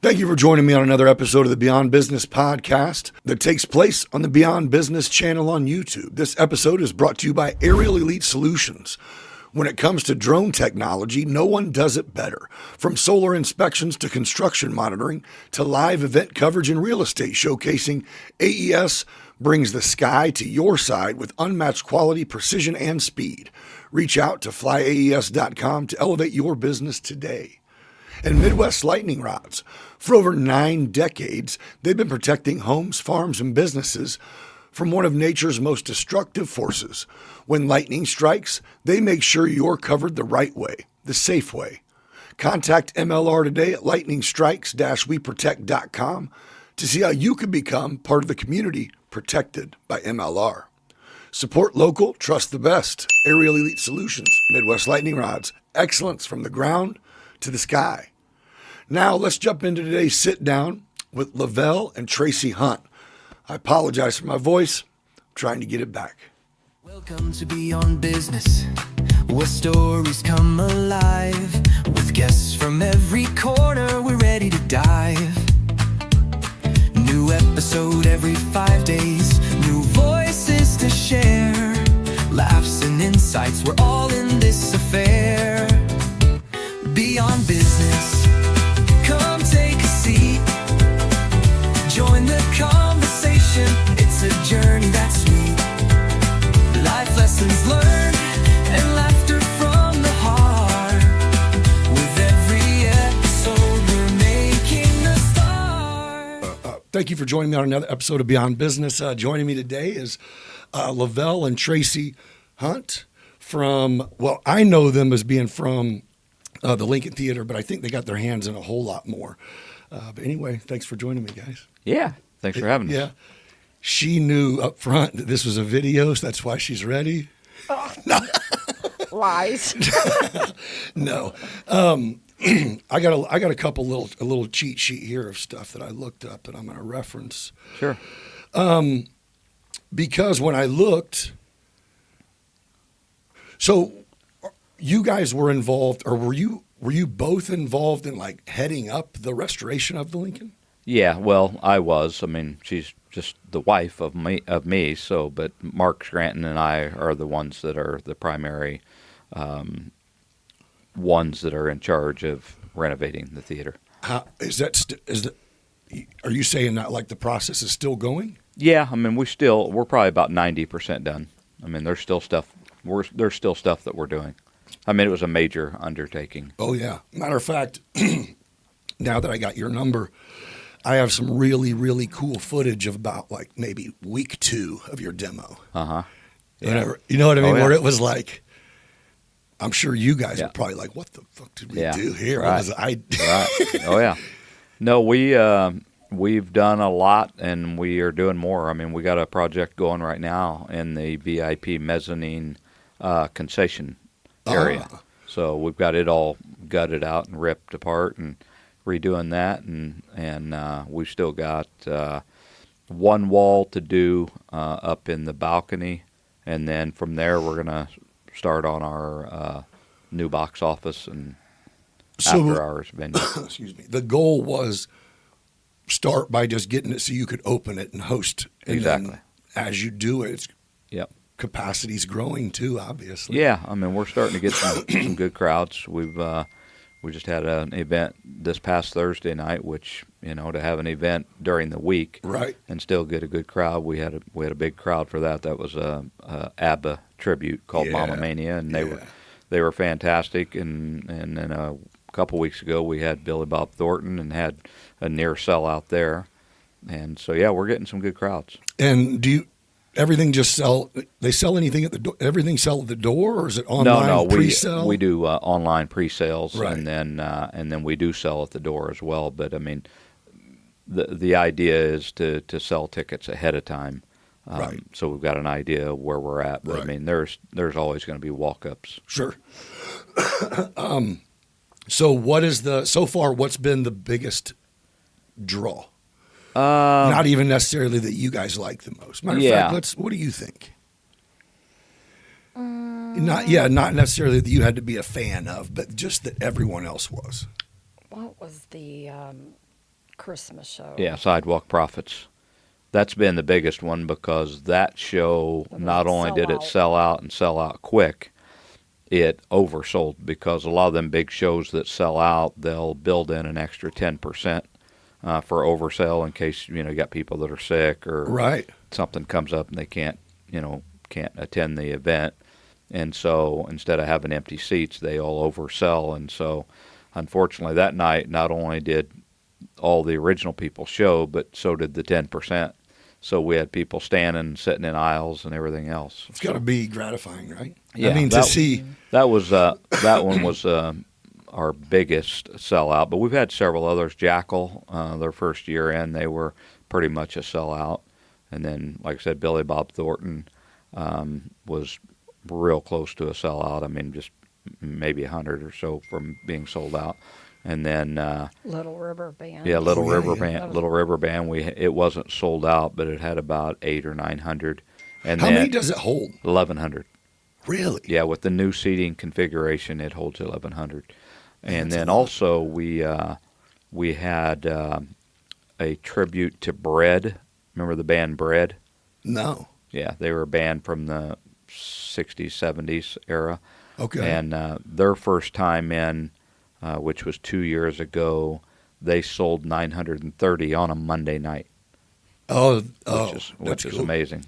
Thank you for joining me on another episode of the Beyond Business podcast that takes place on the Beyond Business channel on YouTube. This episode is brought to you by Aerial Elite Solutions. When it comes to drone technology, no one does it better. From solar inspections to construction monitoring to live event coverage in real estate showcasing, AES brings the sky to your side with unmatched quality, precision, and speed. Reach out to flyaes.com to elevate your business today. And Midwest Lightning Rods. For over 9 decades, they've been protecting homes, farms, and businesses from one of nature's most destructive forces. When lightning strikes, they make sure you're covered the right way, the safe way. Contact MLR today at lightningstrikes-weprotect.com to see how you can become part of the community protected by MLR. Support local, trust the best. Aerial Elite Solutions, Midwest Lightning Rods. Excellence from the ground to the sky. Now let's jump into today's sit down with Lavelle and Tracie Hunt. I apologize for my voice. I'm trying to get it back. Welcome to Beyond Business, where stories come alive. With guests from every corner, we're ready to dive. New episode every 5 days, new voices to share. Laughs and insights, we're all in this affair. Beyond Business. Come take a seat, join the conversation. It's a journey that's sweet. Life lessons learned and laughter from the heart. With every episode we're making a start. Thank you for joining me on another episode of Beyond Business. Joining me today is Lavelle and Tracie Hunt from, well, I know them as being from the Lincoln Theater, but I think they got their hands in a whole lot more. But anyway, thanks for joining me, guys. Yeah, thanks for having us. Yeah. She knew up front that this was a video, so that's why she's ready. Oh. Lies. No. I got a couple a little cheat sheet here of stuff that I looked up that I'm going to reference. Sure. Because when I looked, so you guys were involved, or were you both involved in like heading up the restoration of the Lincoln? Yeah, well, I was. I mean, she's just the wife of me. So, but Mark Scranton and I are the ones that are the primary ones that are in charge of renovating the theater. Are you saying that like the process is still going? Yeah, I mean, we're probably about 90% done. I mean, there's still stuff. There's still stuff that we're doing. I mean, it was a major undertaking. Oh, yeah. Matter of fact, now that I got your number, I have some really, really cool footage of about like maybe week 2 of your demo. Uh-huh. Yeah. You know what I mean? Oh, yeah. Where it was like, I'm sure you guys were probably like, what the fuck did we do here? Right. Right. Oh, yeah. No, we've done a lot, and we are doing more. I mean, we got a project going right now in the VIP mezzanine concession area. So we've got it all gutted out and ripped apart and redoing that, and we've still got one wall to do up in the balcony, and then from there we're gonna start on our new box office and after hours venue. Excuse me. The goal was start by just getting it so you could open it and host. And exactly. Then as you do it, Yep. Capacity's growing too, obviously. Yeah, I mean, we're starting to get some good crowds. We just had an event this past Thursday night, which, you know, to have an event during the week, right, and still get a good crowd. We had a big crowd for that. That was a ABBA tribute called Mama Mania, and they were fantastic. And then a couple weeks ago we had Billy Bob Thornton and had a near sellout there, and so yeah, we're getting some good crowds. And everything just sell? They sell anything at the door? Everything sell at the door, or is it online pre-sell? We do online pre-sales, right, and then we do sell at the door as well. But I mean, the idea is to sell tickets ahead of time, right. So we've got an idea where we're at. But right. I mean, there's always going to be walk-ups. Sure. So so far what's been the biggest draw? Not even necessarily that you guys like the most. Matter of fact, what do you think? Not necessarily that you had to be a fan of, but just that everyone else was. What was the Christmas show. Yeah, Sidewalk Prophets. That's been the biggest one because that show, not only did it sell out and sell out quick, it oversold because a lot of them big shows that sell out, they'll build in an extra 10% for oversell in case, you got people that are sick or something comes up and they can't attend the event. And so instead of having empty seats, they all oversell. And so unfortunately that night, not only did all the original people show, but so did the 10%. So we had people standing, sitting in aisles, and everything else. It's got to be gratifying, right? Yeah, I mean, to see that one was our biggest sellout. But we've had several others. Jackal, their first year in, they were pretty much a sellout. And then, like I said, Billy Bob Thornton was real close to a sellout. I mean, just maybe 100 or so from being sold out. And then Little River Band. Yeah, Little River Band. It wasn't sold out, but it had about 800 or 900. And how many does it hold? 1,100. Really? Yeah, with the new seating configuration, it holds 1,100. And then also we had a tribute to Bread. Remember the band Bread? No. Yeah, they were a band from the 60s, 70s era. Okay. And their first time in, which was 2 years ago, they sold 930 on a Monday night. Which is amazing.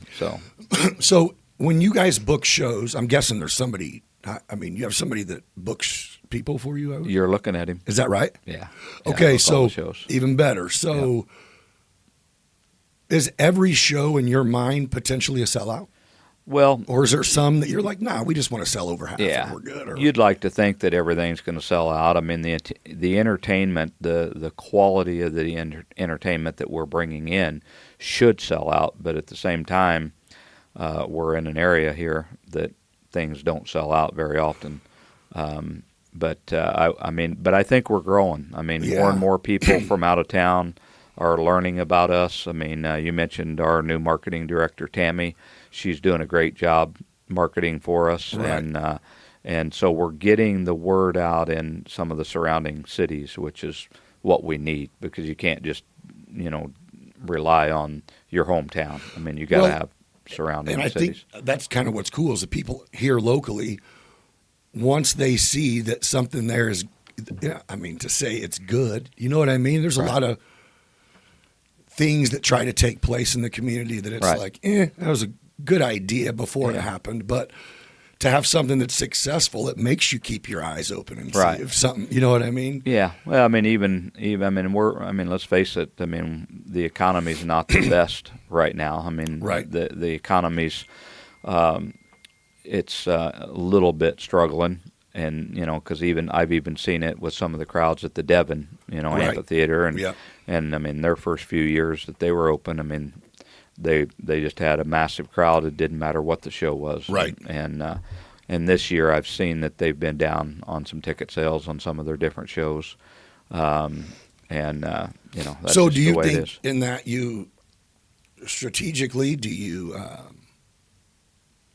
So when you guys book shows, I'm guessing there's somebody. I mean, you have somebody that books people for you. You're looking at him. Is that right? Yeah. Okay, so even better. So is every show in your mind potentially a sellout? Well, or is there some that you're like, nah, we just want to sell over half and we're good? Or... You'd like to think that everything's going to sell out. I mean, the entertainment, the quality of the entertainment that we're bringing in should sell out. But at the same time, we're in an area here that things don't sell out very often. But I think we're growing. I mean, more and more people from out of town are learning about us. I mean, you mentioned our new marketing director, Tammy. She's doing a great job marketing for us, right. and so we're getting the word out in some of the surrounding cities, which is what we need because you can't just rely on your hometown. I mean, you got to have surrounding cities. And I think that's kind of what's cool is the people here locally, once they see that something there is, to say it's good, you know what I mean? There's a lot of things that try to take place in the community that it's like, that was a good idea before it happened, but to have something that's successful, it makes you keep your eyes open and see if something, you know what I mean? Yeah. Well, I mean, even let's face it. I mean, the economy's not the best right now. I mean, the economy's, it's a little bit struggling. And, because I've even seen it with some of the crowds at the Devon, amphitheater. And I mean, their first few years that they were open, I mean, they just had a massive crowd. It didn't matter what the show was. Right. And this year I've seen that they've been down on some ticket sales on some of their different shows. That's so just do you the way think it is. in that you strategically, do you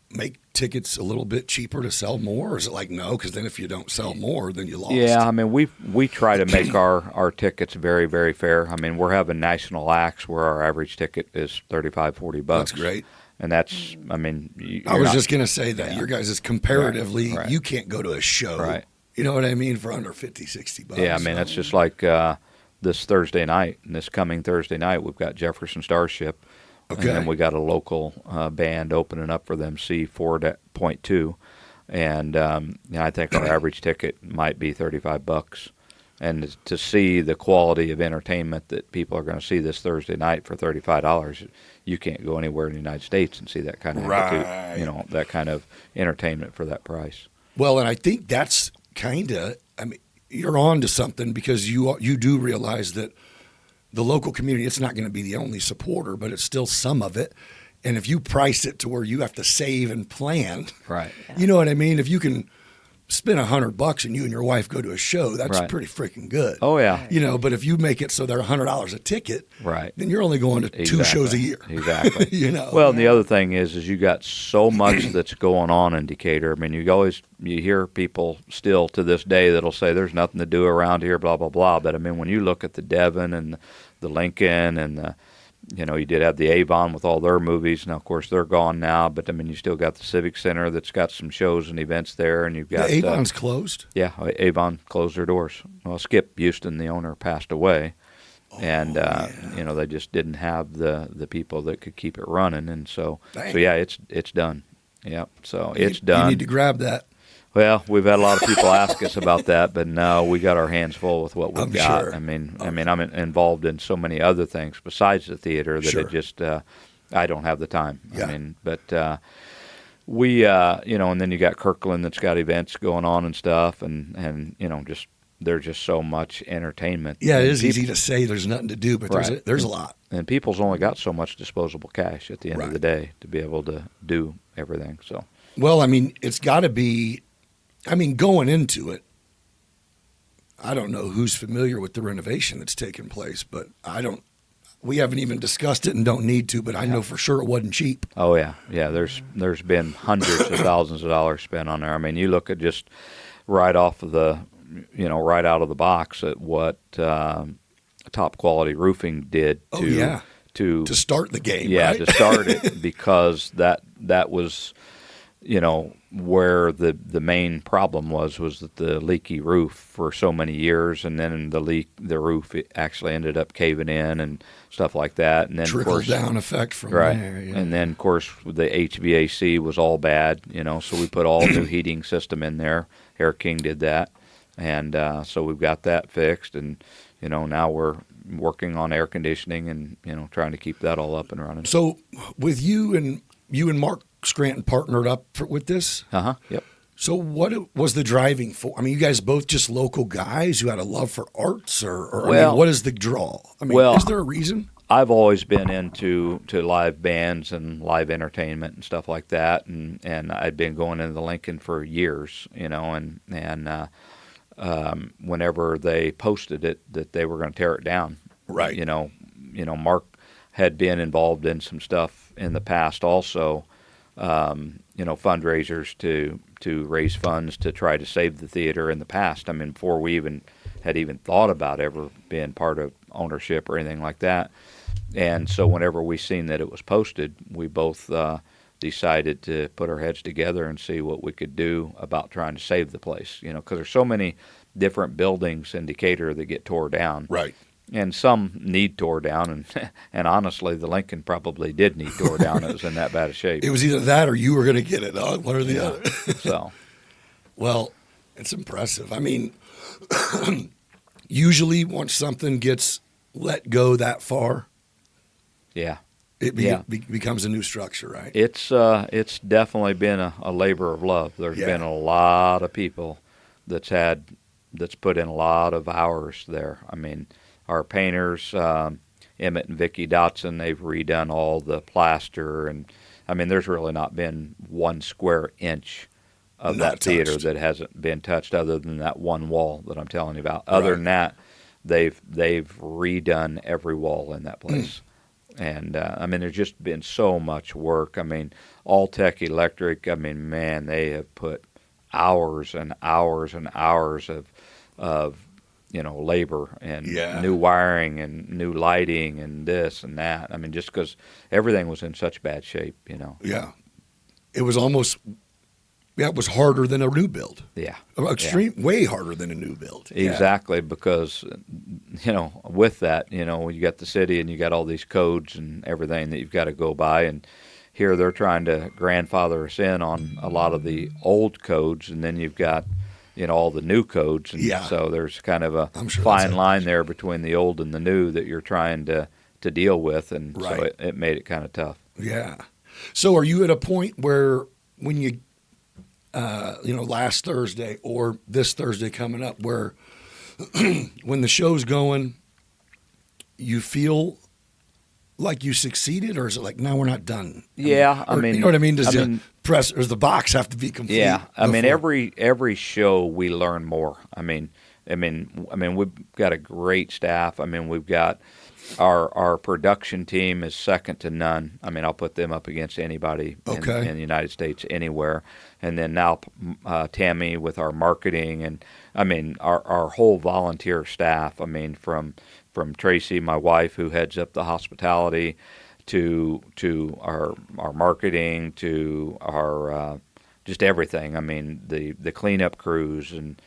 make tickets a little bit cheaper to sell more, or is it like no, because then if you don't sell more then you lost? Yeah, I mean we try to make our tickets very, very fair. I mean, we're having national acts where our average ticket is $35-40. That's great. And that's, I mean, I was just going to say that your guys is comparatively, you can't go to a show, you know what I mean, for under $50-60. Yeah, I mean, it's just like this Thursday night, and this coming Thursday night, we've got Jefferson Starship. Okay. And then we got a local band opening up for them, C4.2. And I think our average ticket might be $35. And to see the quality of entertainment that people are going to see this Thursday night for $35, you can't go anywhere in the United States and see that kind of that kind of entertainment for that price. Well, and I think that's kind of, I mean, you're on to something because you do realize that the local community, it's not going to be the only supporter, but it's still some of it. And if you price it to where you have to save and plan, right? You know what I mean? If you can spend $100 and you and your wife go to a show, that's Right. pretty freaking good. Oh yeah, You know, but if you make it so they're $100 a ticket, right. then you're only going to 2 shows a year. Exactly. You know. Well, and the other thing is you got so much that's going on in Decatur. I mean, you hear people still to this day that'll say there's nothing to do around here, blah blah blah. But I mean, when you look at the Devon and the Lincoln and the, you did have the Avon with all their movies. Now, of course, they're gone now. But I mean, you still got the Civic Center that's got some shows and events there, and you've got The Avon's closed. Yeah, Avon closed their doors. Well, Skip Houston, the owner, passed away. And they just didn't have the people that could keep it running, and so yeah, it's done. Yep, so it's done. You need to grab that. Well, we've had a lot of people ask us about that, but no, we got our hands full with what we've I'm got. sure. I mean, I'm involved in so many other things besides the theater that Sure. it just I don't have the time. Yeah. I mean, but we and then you got Kirkland that's got events going on and stuff, and just. There's just so much entertainment. Yeah, it And is easy to say there's nothing to do, but Right. there's a lot. And people's only got so much disposable cash at the end Right. of the day to be able to do everything. So Well, I mean, it's got to be. I mean, going into it, I don't know who's familiar with the renovation that's taken place, but we haven't even discussed it and don't need to, but I know for sure it wasn't cheap. oh yeah. There's been hundreds of thousands of dollars spent on there. I mean, you look at just right off of the right out of the box at what Top Quality Roofing did to start the game. Yeah, right? to start it, because that was where the main problem was that the leaky roof for so many years, and then the roof actually ended up caving in and stuff like that, and then Trickle of course, down effect from right, there. Yeah. and then of course the HVAC was all bad, so we put all new heating system in there. Air King did that, and so we've got that fixed, and now we're working on air conditioning and trying to keep that all up and running. So, with you and Mark Scranton partnered up with this. Yep. So, what was the driving force? I mean, you guys both just local guys who had a love for arts, or I mean, what is the draw? I mean, is there a reason? I've always been into live bands and live entertainment and stuff like that, and I'd been going into the Lincoln for years, and whenever they posted it that they were going to tear it down, right? Mark had been involved in some stuff in the past also, fundraisers to raise funds to try to save the theater in the past. I mean, before we had thought about ever being part of ownership or anything like that. And so whenever we seen that it was posted, we both decided to put our heads together and see what we could do about trying to save the place, because there's so many different buildings in Decatur that get tore down. Right. And some need tore down, and honestly, the Lincoln probably did need tore down. It was in that bad a shape. It was either that or you were going to get it, one or the other. So, well, it's impressive. I mean, usually once something gets let go that far, it becomes a new structure, right? It's definitely been a labor of love. There's been a lot of people that's put in a lot of hours there. I mean, our painters, Emmett and Vicki Dotson, they've redone all the plaster, and I mean, there's really not been 1 square inch of that theater that hasn't been touched, other than that one wall that I'm telling you about. Other than that, they've redone every wall in that place. And I mean, there's just been so much work. I mean, All Tech Electric, I mean, man, they have put hours and hours and hours of labor and new wiring and new lighting and this and that. I mean, just because everything was in such bad shape, Yeah. It was almost, it was harder than a new build. Yeah. Way harder than a new build. Exactly, because, with that, you got the city and you got all these codes and everything that you've got to go by, and here they're trying to grandfather us in on a lot of the old codes, and then you've got all the new codes, and so there's kind of a fine line there between the old and the new that you're trying to deal with, and so it made it kind of tough. Yeah. So are you at a point where when you, last Thursday or this Thursday coming up, where when the show's going, you feel like you succeeded, or is it like, no, we're not done? Yeah, Or, you know what I mean? Does the press or does the box have to be complete? Yeah, I mean before- every show we learn more. I mean we've got a great staff. I mean we've got our production team is second to none. I mean I'll put them up against anybody in the United States anywhere. And then now Tammy with our marketing, and I mean our whole volunteer staff. I mean from Tracie, my wife, who heads up the hospitality, to our marketing, to our just everything. I mean the cleanup crews and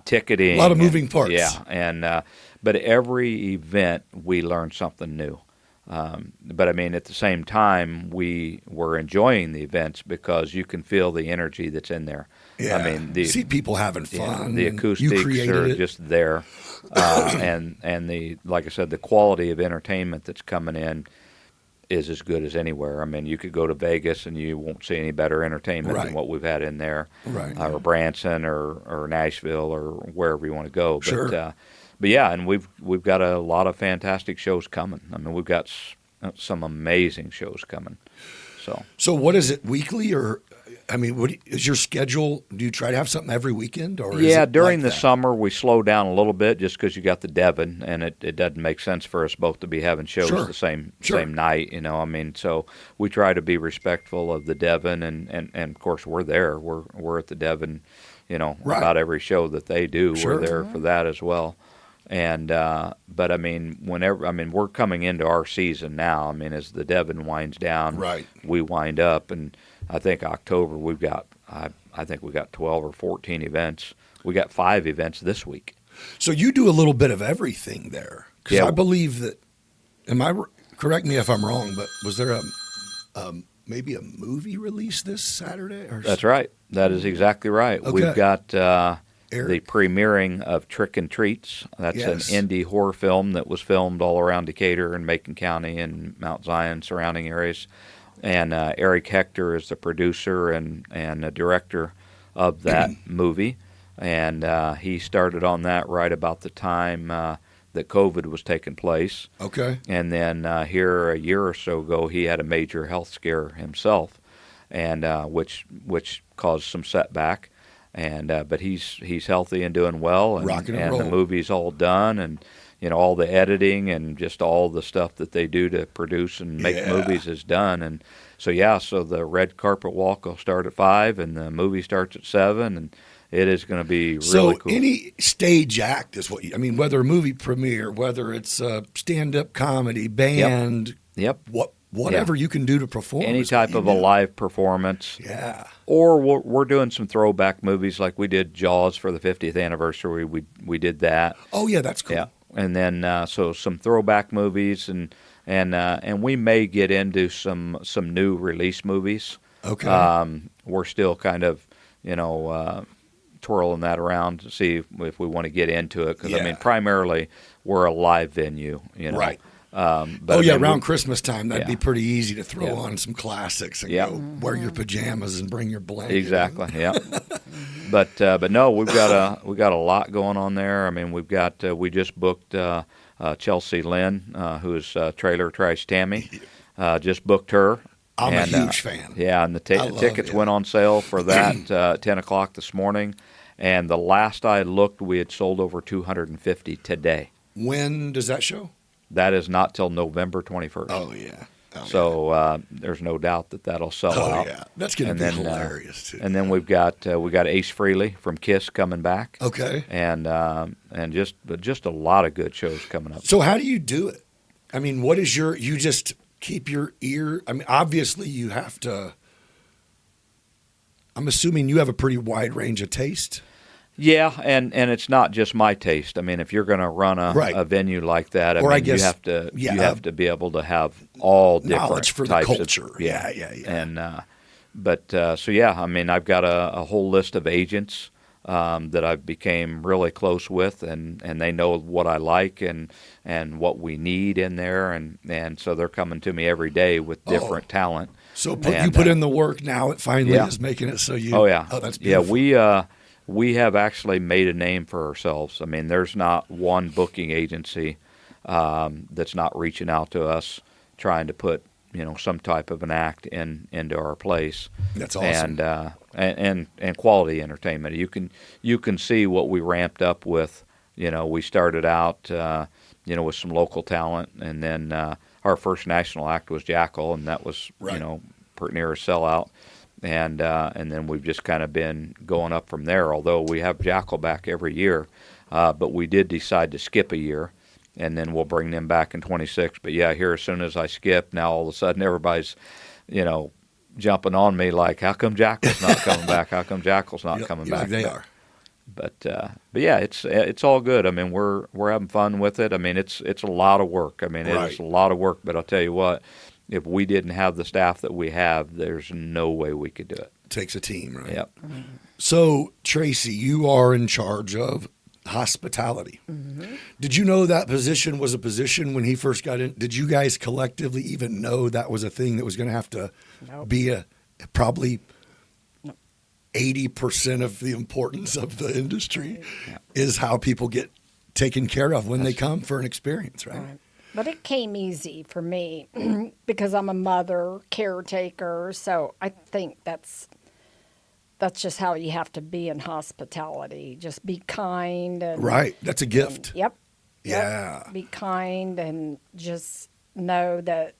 ticketing, a lot of moving parts. Yeah, and but every event we learn something new. But I mean, at the same time, we were enjoying the events because you can feel the energy that's in there. Yeah. I mean, see people having fun. The acoustics are just there, and the, like I said, the quality of entertainment that's coming in is as good as anywhere. I mean, you could go to Vegas and you won't see any better entertainment than what we've had in there, or Branson or Nashville or wherever you want to go. But yeah, and we've got a lot of fantastic shows coming. I mean, we've got some amazing shows coming. So what is it, weekly, or I mean, what is your schedule? Do you try to have something every weekend, or is it during like the summer we slow down a little bit just because you got the Devon, and it doesn't make sense for us both to be having shows the same night. You know, I mean, so we try to be respectful of the Devon, and of course we're there. We're at the Devon, you know, about every show that they do. We're there for that as well. And but I mean, we're coming into our season now. I mean, as the Devon winds down, we wind up, and I think October we've got I think we got 12 or 14 events. We got 5 events this week. So you do a little bit of everything there, because I believe that. Correct me if I'm wrong, but was there maybe a movie release this Saturday? That's right. That is exactly right. Okay. We've got the premiering of Trick and Treats. That's an indie horror film that was filmed all around Decatur and Macon County and Mount Zion surrounding areas. And Eric Hector is the producer and a director of that movie. And he started on that right about the time that COVID was taking place. Okay. And then here a year or so ago, he had a major health scare himself, and which caused some setback. And but he's healthy and doing well, and Rocking and rolling. The movie's all done, and you know all the editing and just all the stuff that they do to produce and make movies is done. And so so the red carpet walk will start at 5, and the movie starts at 7, and it is going to be really cool. So any stage act is whether a movie premiere, whether it's a stand-up comedy, band, whatever you can do to perform. Any type of a live performance. Yeah. Or we're doing some throwback movies like we did Jaws for the 50th anniversary. We did that. Oh, yeah, that's cool. Yeah. And then so some throwback movies, and we may get into some new release movies. Okay. We're still kind of, twirling that around to see if we want to get into it, because I mean primarily we're a live venue, Right. But around Christmas time, that'd be pretty easy to throw on some classics and go wear your pajamas and bring your blanket. Exactly. Yeah. But no, we got a lot going on there. I mean, we just booked Chelsea Lynn, who is Trailer Trash Tammy. Just booked her. I'm a huge fan. Yeah, and the tickets went on sale for that 10 o'clock this morning. And the last I looked, we had sold over 250 today. When does that show? That is not till November 21st. Oh, yeah. So there's no doubt that'll sell out. Oh, yeah. That's going to be hilarious, too. And then we've got Ace Frehley from KISS coming back. Okay. And just a lot of good shows coming up. So how do you do it? I mean, what is you just keep your ear? I mean, obviously you have to. I'm assuming you have a pretty wide range of taste. Yeah, and it's not just my taste. I mean, if you're going to run a venue like that, I guess, you have to be able to have all different knowledge for types the culture. Of, yeah. And I mean, I've got a whole list of agents that I've became really close with, and they know what I like and what we need in there, and so they're coming to me every day with different talent. So you put in the work now. It finally is making it so you. Oh yeah. Oh, that's beautiful. Yeah, we have actually made a name for ourselves. I mean, there's not one booking agency that's not reaching out to us trying to put some type of an act into our place. That's awesome. And quality entertainment. You can see what we ramped up with. We started out with some local talent, and then our first national act was Jackal, and that was Right. pretty near a sellout. And then we've just kind of been going up from there. Although we have Jackal back every year, but we did decide to skip a year, and then we'll bring them back in 26. But yeah, here as soon as I skip, now all of a sudden everybody's, jumping on me like, how come Jackal's not coming back? How come Jackal's not coming You're back? like, they are. But yeah, it's all good. I mean, we're having fun with it. I mean, it's a lot of work. I mean, Right. it's a lot of work. But I'll tell you what, if we didn't have the staff that we have, there's no way we could do it. Takes a team, right? Yep. So, Tracie, you are in charge of hospitality. Mm-hmm. Did you know that position was a position when he first got in? Did you guys collectively even know that was a thing that was going to have to Nope. be probably 80% of the importance of the industry is how people get taken care of when they come for an experience, right? Right. But it came easy for me because I'm a mother, caretaker, so I think that's just how you have to be in hospitality. Just be kind and Right. That's a gift. Yep. Yeah. Be kind and just know that.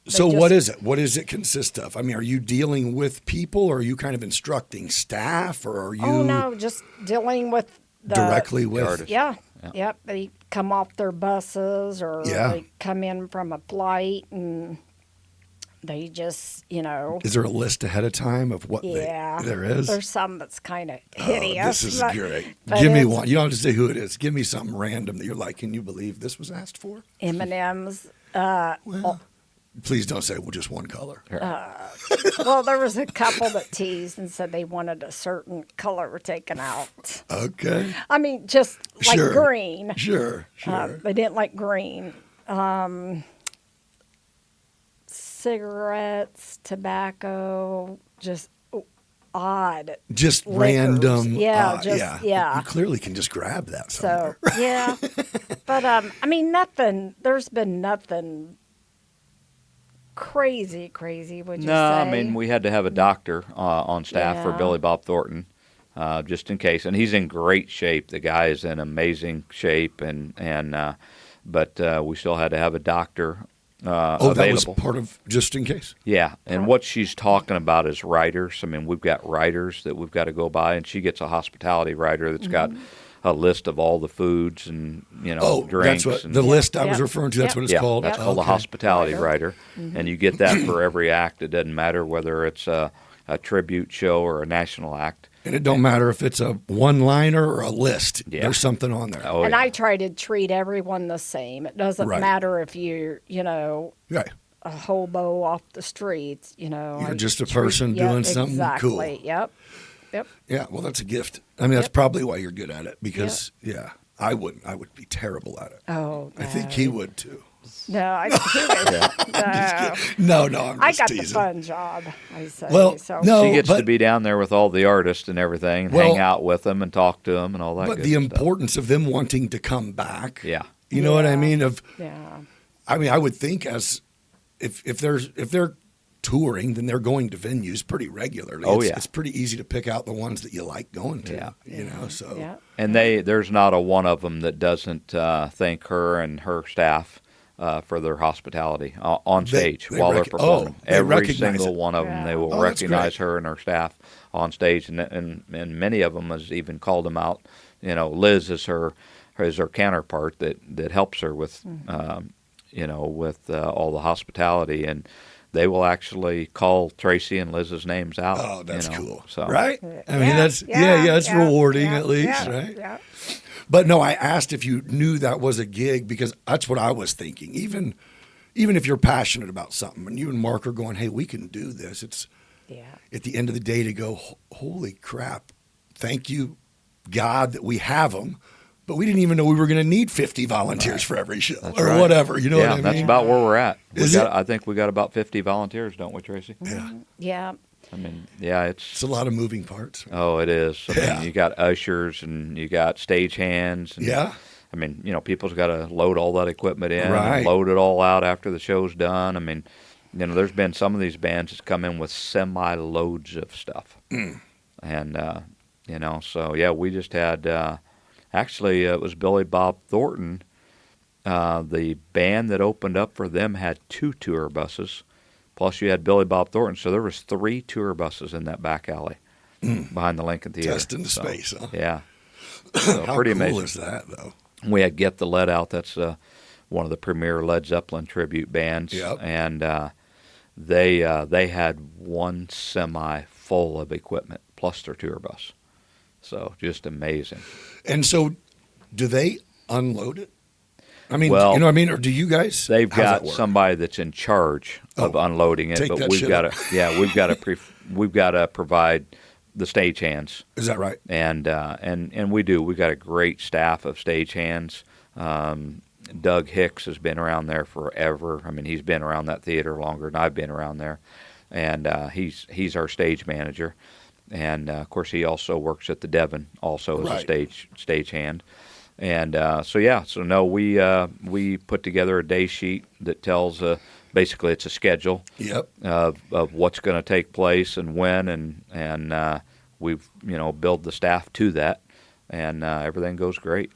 So just- what is it? What does it consist of? I mean, are you dealing with people, or are you kind of instructing staff, or are you Oh no, just dealing with the directly with? artist. Yeah. Yeah. Yep. They come off their buses or Yeah. they come in from a flight and they just, Is there a list ahead of time of what yeah. there is? There's some that's kind of Oh, hideous. this is but- great. but Give me it's one. You don't have to say who it is. Give me something random that you're like, can you believe this was asked for? M&M's. Well, please don't say, well, just one color. Well, there was a couple that teased and said they wanted a certain color taken out. Okay. I mean, just like Sure. green. Sure. They didn't like green. Cigarettes, tobacco, just odd. Just Liquors. random. Yeah, You clearly can just grab that So, somewhere. yeah. But, I mean, there's been nothing crazy, would you No, say? I mean, we had to have a doctor on staff for Yeah. Billy Bob Thornton, just in case. And he's in great shape. The guy is in amazing shape, but we still had to have a doctor Oh, that was available. part of just in case. Yeah, and what she's talking about is riders. I mean, we've got riders that we've got to go by, and she gets a hospitality rider that's got a list of all the foods and Oh, drinks. that's what and, the list I was Yeah. referring to. That's Yeah. what it's yeah, called. that's called a Okay. hospitality Rider. rider, and you get that for every act. It doesn't matter whether it's a tribute show or a national act. And it don't matter if it's a one-liner or a list. Yeah. There's something on there. Oh, And yeah. I try to treat everyone the same. It doesn't Right. matter if you're, Right. a hobo off the streets, You're I just a treat- person yep, doing something cool. exactly. Yep. Yeah, well, that's a gift. I mean, that's Yep. probably why you're good at it because, yeah, I wouldn't. I would be terrible at it. Oh, I think he would too. No, I no. No, I'm I just got teasing. the fun job, I say. Well, so. no, She gets but- to be down there with all the artists and everything, and Well- hang out with them and talk to them and all that. But good the stuff. importance of them wanting to come back. Yeah. You know what I Yeah. mean? Yeah. I mean, I would think as if they're touring, then they're going to venues pretty regularly. Oh, it's, yeah. It's pretty easy to pick out the ones that you like going to. Yeah. You know, so Yeah. And there's not a one of them that doesn't thank her and her staff for their hospitality on stage they while they're they performing. Every recognize single it. one of them, they will Oh, that's recognize great. her and her staff on stage, and many of them has even called them out. Liz is her counterpart that helps her with with all the hospitality, and they will actually call Tracie and Liz's names out. Oh, that's cool. So Right? I mean, Yeah, that's it's rewarding at least, yeah, right? Yeah. But no, I asked if you knew that was a gig because that's what I was thinking. Even if you're passionate about something and you and Mark are going, hey, we can do this. It's Yeah. at the end of the day to go, holy crap, thank you, God, that we have them. But we didn't even know we were going to need 50 volunteers for every show or right. whatever. You know yeah, what I that's mean? about where we're at. Is it? I think we got about 50 volunteers, don't we, Tracie? Yeah. Yeah. I mean, yeah, It's a lot of moving parts. Oh, it is. I Yeah. mean, you got ushers and you got stage hands. And, Yeah. I mean, people's got to load all that equipment in, Right. and load it all out after the show's done. I mean, there's been some of these bands that's come in with semi-loads of stuff. And, so, yeah, we just had, actually, it was Billy Bob Thornton. The band that opened up for them had 2 tour buses, plus you had Billy Bob Thornton. So there was 3 tour buses in that back alley behind the Lincoln Theater. Just in the space, huh? Yeah. So How pretty cool amazing. is that, though? We had Get the Lead Out. That's one of the premier Led Zeppelin tribute bands. Yep. And they had 1 semi full of equipment, plus their tour bus. So just amazing. And so do they unload it? I mean, Well, you know what I mean? Or do you guys? They've how's that got work? somebody that's in charge of unloading it, take but that we've shit got up. to we've got to provide the stagehands, Is that right? and we do. We've got a great staff of stagehands. Doug Hicks has been around there forever. I mean, he's been around that theater longer than I've been around there, and he's our stage manager. And of course, he also works at the Devon, also as Right. a stagehand. And we put together a day sheet that tells basically it's a schedule Yep. of what's going to take place and when, and we've build the staff to that, and everything goes great.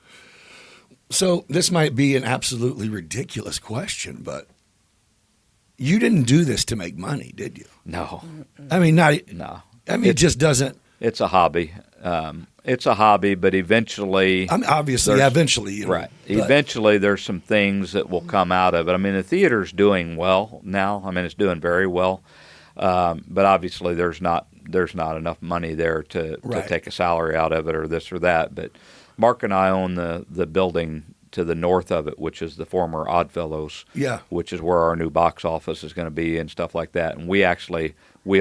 So this might be an absolutely ridiculous question, but you didn't do this to make money, did you? No, I mean, no, I mean, it just doesn't. it's a hobby. It's a hobby, but eventually, I mean, obviously, There's- eventually, you know, right. but- Eventually, there's some things that will come out of it. I mean, the theater's doing well now. I mean, it's doing very well. But obviously, there's not enough money there to Right. take a salary out of it or this or that. But Mark and I own the building to the north of it, which is the former Oddfellows, Yeah. which is where our new box office is going to be and stuff like that. And we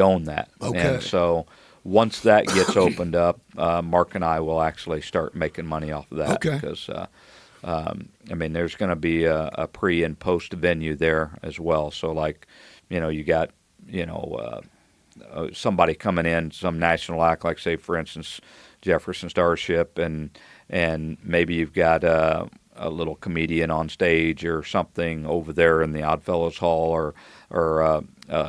own that. Okay. And so once that gets opened up, Mark and I will actually start making money off of that. Okay. Because, I mean, there's going to be a pre and post venue there as well. So, like, you got, somebody coming in, some national act, like, say, for instance, Jefferson Starship, and maybe you've got a little comedian on stage or something over there in the Oddfellows Hall, or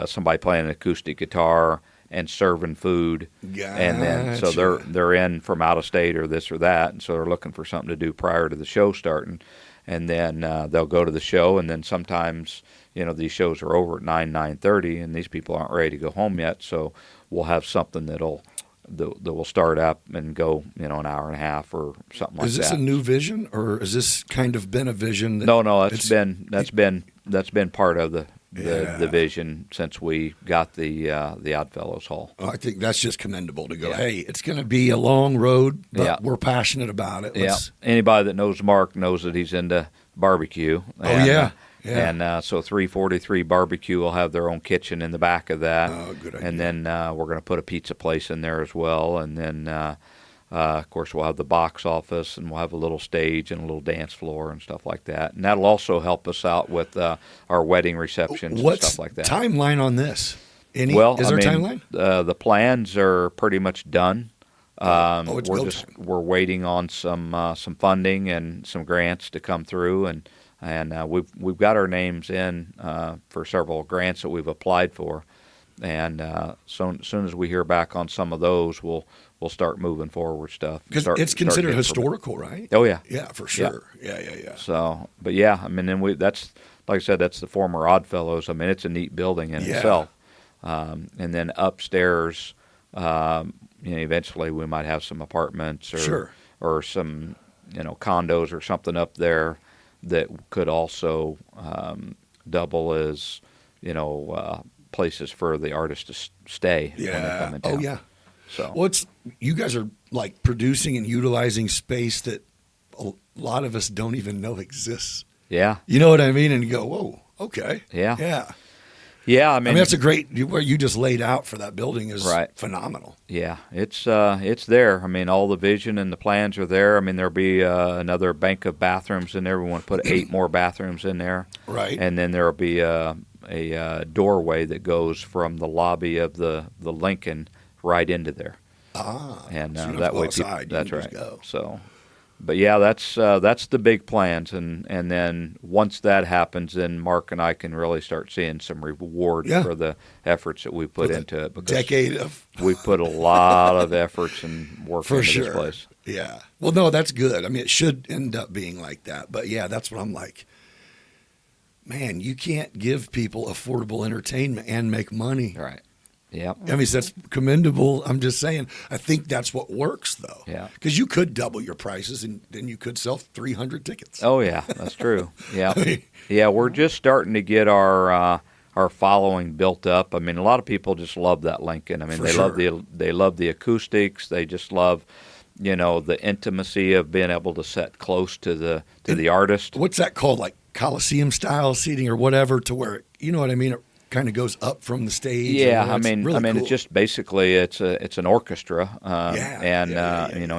somebody playing an acoustic guitar and serving food, and then so Gotcha. they're in from out of state or this or that, and so they're looking for something to do prior to the show starting, and then they'll go to the show, and then sometimes these shows are over at 9:30, and these people aren't ready to go home yet, so we'll have something that will start up and go an hour and a half or something like that. Is this a new vision, or has this kind of been a vision? That No, it's- that's been part of the vision since we got the Oddfellows Hall. I think that's just commendable to go, Yeah. hey, it's going to be a long road, but Yeah. we're passionate about it. Yeah, Let's- anybody that knows Mark knows that he's into barbecue. Yeah. And so 343 Barbecue will have their own kitchen in the back of that. Oh, good idea. And then we're going to put a pizza place in there as well. And then, of course, we'll have the box office, and we'll have a little stage and a little dance floor and stuff like that. And that'll also help us out with our wedding receptions What's and stuff like that. timeline on this? Is Well, there a timeline? The plans are pretty much done. It's we're go time. we're waiting on some funding and some grants to come through, and we've got our names in for several grants that we've applied for, and so as soon as we hear back on some of those, we'll start moving forward stuff. Because it's considered historical, right? Oh yeah. Yeah, for sure. Yeah. So, but yeah, I mean, then that's like I said, that's the former Oddfellows. I mean, it's a neat building in Yeah. itself. And then upstairs, eventually we might have some apartments or Sure. or some condos or something up there that could also double as places for the artists to stay when they come in town. Oh, yeah. So Well, you guys are like producing and utilizing space that a lot of us don't even know exists. yeah, You know what I mean? And you go, whoa, okay. Yeah. Yeah. yeah. I I mean, mean, that's a great, what you just laid out for that building is Right. phenomenal. yeah, it's there. I mean, all the vision and the plans are there. I mean, there'll be another bank of bathrooms in there. We want to put 8 more bathrooms in there. Right. And then there'll be a doorway that goes from the lobby of the Lincoln right into there. Ah. And so you don't have that to go way, outside. You that's can right. just go. So, But yeah, that's the big plans, and then once that happens, then Mark and I can really start seeing some reward for the efforts that we put into it. Because decade of we put a lot of efforts and work for into sure. this place. Yeah. Well, no, that's good. I mean, it should end up being like that. But yeah, that's what I'm like. Man, you can't give people affordable entertainment and make money. Right. Yeah. I mean, that's commendable. I'm just saying, I think that's what works, though. Yeah. Because you could double your prices and then you could sell 300 tickets. Oh, yeah, that's true. Yeah. I mean, Yeah, we're just starting to get our following built up. I mean, a lot of people just love that Lincoln. I mean, For they sure. love the acoustics. They just love, the intimacy of being able to sit close to the artist. what's that called? Like Coliseum style seating or whatever, to where, you know what I mean? It kind of goes up from the stage. Yeah, It's really cool. it's just basically it's an orchestra,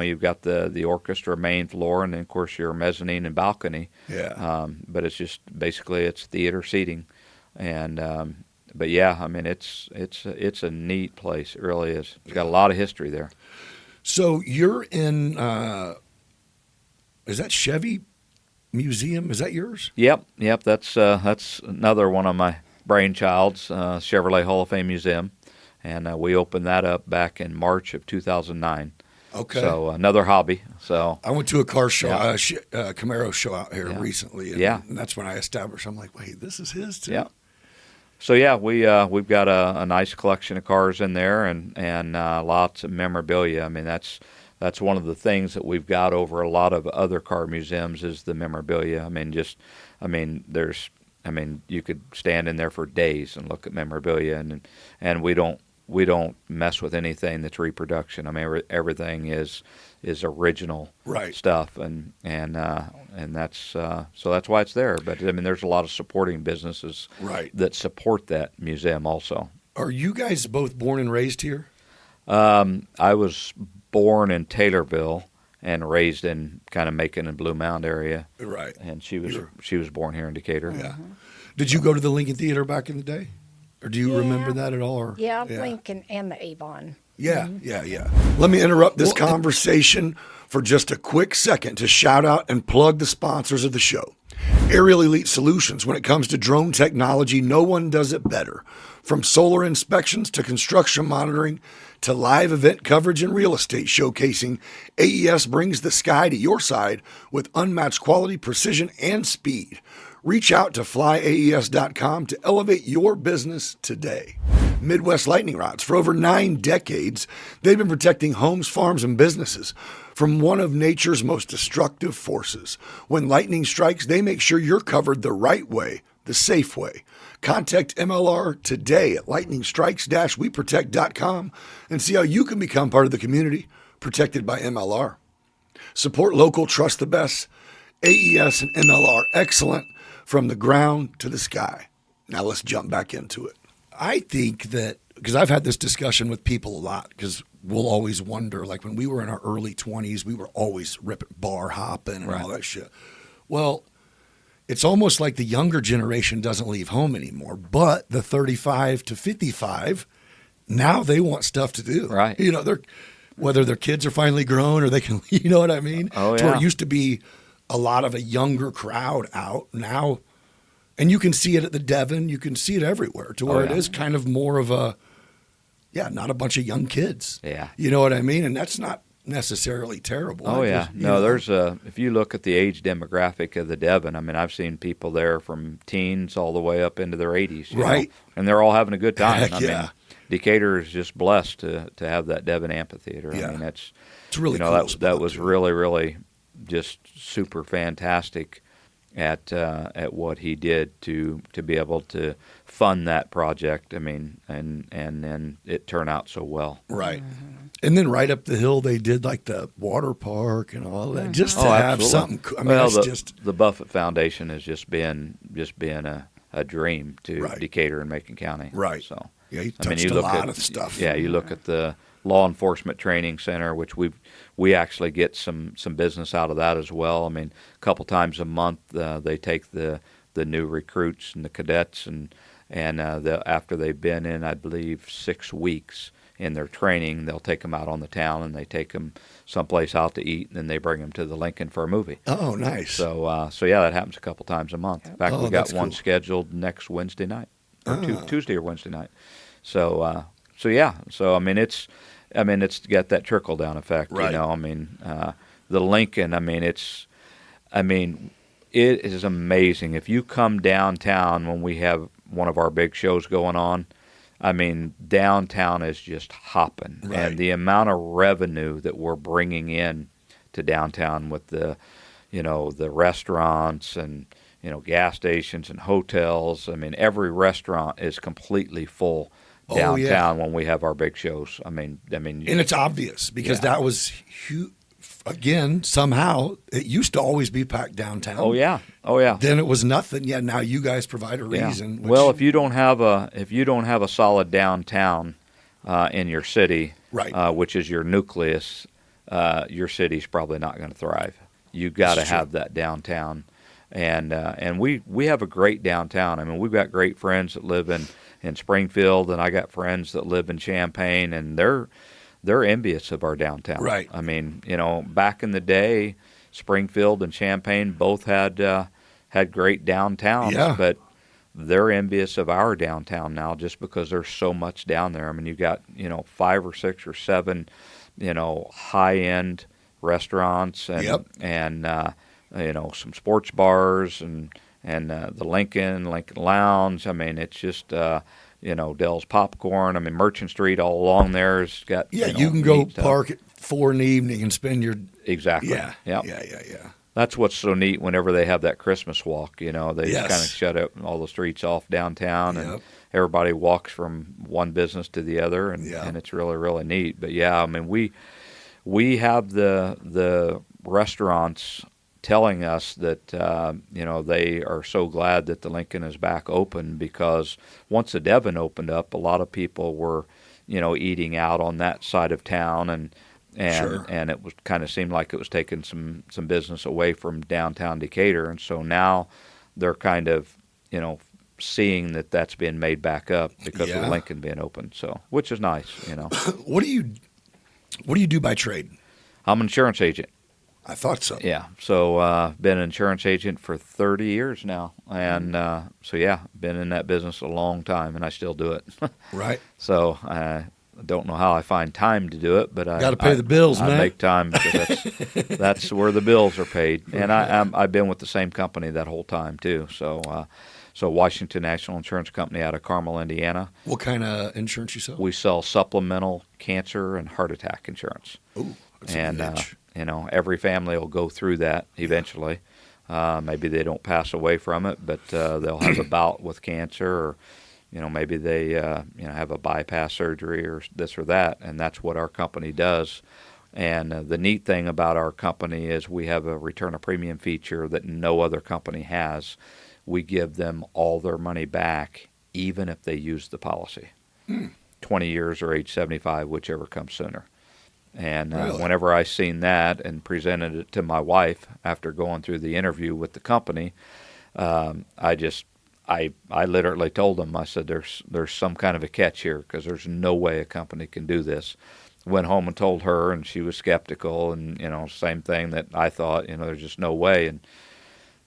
you've got the orchestra main floor, and then of course your mezzanine and balcony. Yeah. But it's just basically it's theater seating, and but yeah, I mean it's a neat place. It really is. It's got a lot of history there. So you're in, is that Chevy Museum? Is that yours? Yep. That's another one of my brainchilds, Chevrolet Hall of Fame Museum, and we opened that up back in March of 2009. Okay. So another hobby. So I went to a car show, Camaro show out here recently. And, and that's when I established, I'm like, wait, this is his too? Yeah. So yeah, we've got a nice collection of cars in there, and lots of memorabilia. I mean, that's one of the things that we've got over a lot of other car museums is the memorabilia. You could stand in there for days and look at memorabilia, and we don't mess with anything that's reproduction. I mean, everything is original stuff, and that's so that's why it's there. But I mean, there's a lot of supporting businesses that support that museum also. Are you guys both born and raised here? I was born in Taylorville and raised in kind of Macon and Blue Mound area. Right. And she was born here in Decatur. Yeah. Did you go to the Lincoln Theater back in the day? Or do you remember that at all? Or? Yeah, Lincoln and the Avon. Yeah. Let me interrupt this conversation for just a quick second to shout out and plug the sponsors of the show. Aerial Elite Solutions. When it comes to drone technology, no one does it better. From solar inspections to construction monitoring to live event coverage and real estate showcasing, AES brings the sky to your side with unmatched quality, precision, and speed. Reach out to flyaes.com to elevate your business today. Midwest Lightning Rods. For over 9 decades, they've been protecting homes, farms, and businesses from one of nature's most destructive forces. When lightning strikes, they make sure you're covered the right way, the safe way. Contact MLR today at lightningstrikes-weprotect.com and see how you can become part of the community protected by MLR. Support local, trust the best. AES and MLR, excellent from the ground to the sky. Now let's jump back into it. I think that, because I've had this discussion with people a lot, because we'll always wonder, like when we were in our early 20s, we were always ripping bar hopping and all that shit. Well, it's almost like the younger generation doesn't leave home anymore, but the 35 to 55, now they want stuff to do. Right. Whether their kids are finally grown or they can, you know what I mean? Oh, yeah. To where it used to be a lot of a younger crowd out now. And you can see it at the Devon. You can see it everywhere to where it is kind of more of a, not a bunch of young kids. Yeah. You know what I mean? And that's not necessarily terrible. Oh, yeah. There's if you look at the age demographic of the Devon, I mean, I've seen people there from teens all the way up into their 80s. Right. And they're all having a good time. Heck, I mean, Decatur is just blessed to have that Devon amphitheater. Yeah. I mean, it's really cool. That was really, really just super fantastic at what he did to be able to fund that project. I mean, and then it turned out so well. Right. And then right up the hill, they did like the water park and all that, just to have something. I mean, the Buffett Foundation has just been a dream to Decatur and Macon County. Right. So yeah, he touched a lot of stuff. Yeah, you look at the Law Enforcement Training Center, which we actually get some business out of that as well. I mean, a couple times a month they take the new recruits and the cadets and after they've been in, I believe, 6 weeks in their training, they'll take them out on the town and they take them someplace out to eat, and then they bring them to the Lincoln for a movie. Oh, nice. So yeah, that happens a couple times a month. In fact, we got one scheduled next Wednesday night, or Tuesday or Wednesday night. So yeah. So it's got that trickle down effect. Right. The Lincoln. It is amazing. If you come downtown when we have one of our big shows going on, downtown is just hopping. Right. And the amount of revenue that we're bringing in to downtown with the restaurants and, gas stations and hotels. Every restaurant is completely full downtown when we have our big shows. And it's obvious because that was huge. Again, somehow it used to always be packed downtown. Oh yeah. Then it was nothing. Yeah, now you guys provide a reason. Yeah. Well, if you don't have a solid downtown in your city, right, which is your nucleus, your city's probably not going to thrive. You got to have that downtown, and we have a great downtown. We've got great friends that live in Springfield, and I got friends that live in Champaign, and they're envious of our downtown. Right. Back in the day, Springfield and Champaign both had great downtowns, but they're envious of our downtown now just because there's so much down there. You got 5 or 6 or 7 high-end restaurants and some sports bars and the Lincoln Lounge. It's just Dell's Popcorn. Merchant Street all along there has got you can go park at 4 in the evening and spend your exactly yeah. That's what's so neat. Whenever they have that Christmas walk, they just kind of shut up all the streets off downtown, and everybody walks from one business to the other, and it's really, really neat. But we have the restaurants telling us that they are so glad that the Lincoln is back open, because once the Devon opened up, a lot of people were eating out on that side of town, and it was kind of seemed like it was taking some business away from downtown Decatur, and so now they're kind of seeing that that's being made back up because of Lincoln being open, so which is nice. What do you do by trade? I'm an insurance agent. I thought so. Yeah. So been an insurance agent for 30 years now. And been in that business a long time, and I still do it. Right. So I don't know how I find time to do it, but I got to pay the bills, man. I make time because that's where the bills are paid. And I've been with the same company that whole time too. So Washington National Insurance Company out of Carmel, Indiana. What kind of insurance you sell? We sell supplemental cancer and heart attack insurance. Ooh, that's a niche. Every family will go through that eventually. Maybe they don't pass away from it, but they'll have a bout with cancer, or maybe they have a bypass surgery or this or that, and that's what our company does. And the neat thing about our company is we have a return of premium feature that no other company has. We give them all their money back, even if they use the policy. 20 years or age 75, whichever comes sooner. And really? Whenever I seen that and presented it to my wife after going through the interview with the company, I literally told them, I said, there's some kind of a catch here, because there's no way a company can do this. Went home and told her, and she was skeptical, and same thing that I thought, there's just no way. And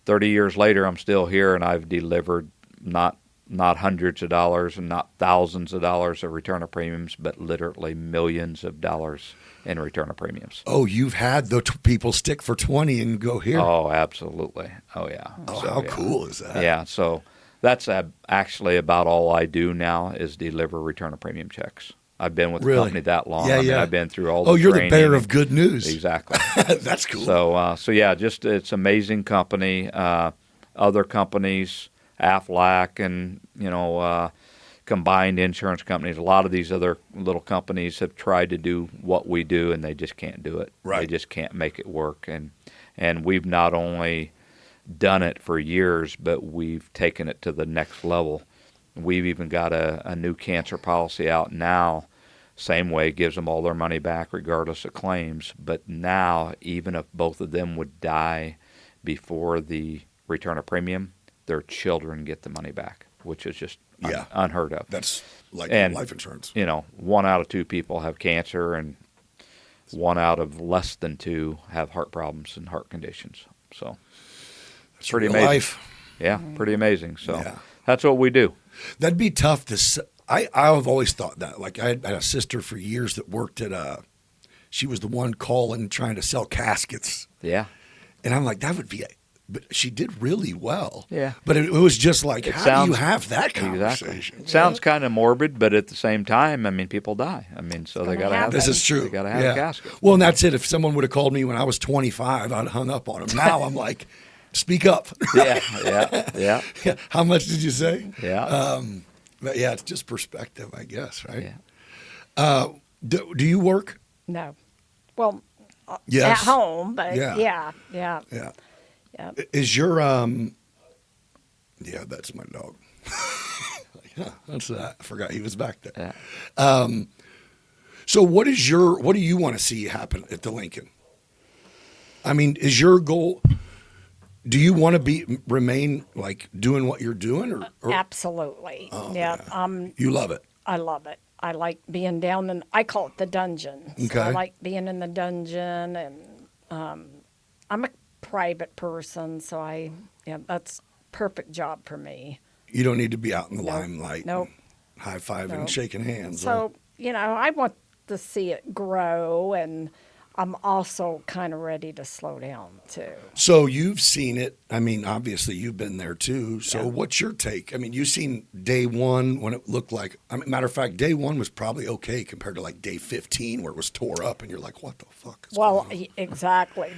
30 years later, I'm still here, and I've delivered not hundreds of dollars and not thousands of dollars of return of premiums, but literally millions of dollars in return of premiums. Oh, you've had the people stick for 20 and go here? Oh, absolutely. Oh, yeah. Oh, so, how cool is that? Yeah, so that's actually about all I do now is deliver return of premium checks. I've been with the company that long. Yeah, I've been through all the you're training. The bearer of good news. Exactly. That's cool. So yeah, just it's amazing company. Other companies, Aflac and, combined insurance companies, a lot of these other little companies have tried to do what we do, and they just can't do it. Right. They just can't make it work. And we've not only done it for years, but we've taken it to the next level. We've even got a new cancer policy out now. Same way, gives them all their money back regardless of claims. But now, even if both of them would die before the return of premium, their children get the money back. which is just Yeah. unheard of. That's like And, life insurance. 1 out of 2 people have cancer, and 1 out of less than 2 have heart problems and heart conditions. So It's pretty real amazing. life. Yeah, pretty amazing. So Yeah. that's what we do. That'd be tough to. I've always thought that. Like I had a sister for years that worked at. She was the one calling trying to sell caskets, Yeah. and I'm like, that would be. But she did really well. Yeah. But it was just like, It how do you sounds- have that Exactly. conversation? It sounds kind of morbid, but at the same time, I mean, people die. I mean, so they gonna got to have happen. This is true. They got to have yeah. a casket. Well, and that's it. If someone would have called me when I was 25, I'd hung up on them. Now I'm like, speak up. Yeah. How much did you say? Yeah. But yeah, it's just perspective, I guess, right? Yeah. Do you work? No. Well, Yes. at home, but Yeah. yeah. Yeah. Is your Yeah, that's my dog. Yeah, that's that. I forgot he was back there. Yeah. So what do you want to see happen at the Lincoln? I mean, is your goal? Do you want to remain like doing what you're doing, or Absolutely. Oh, yeah. yeah. You love it? I love it. I like being down in, I call it the dungeon. So I Okay. like being in the dungeon, and I'm a private person, so that's perfect job for me. You don't need to be out in the Nope. limelight, Nope. high fiving, Nope. shaking hands. So, I want to see it grow, and I'm also kind of ready to slow down too. So you've seen it. I mean, obviously you've been there too. So Yeah. what's your take? I mean, you've seen day one when it looked like, matter of fact, day one was probably okay compared to like day 15 where it was tore up and you're like, what the fuck is Well, going on? exactly.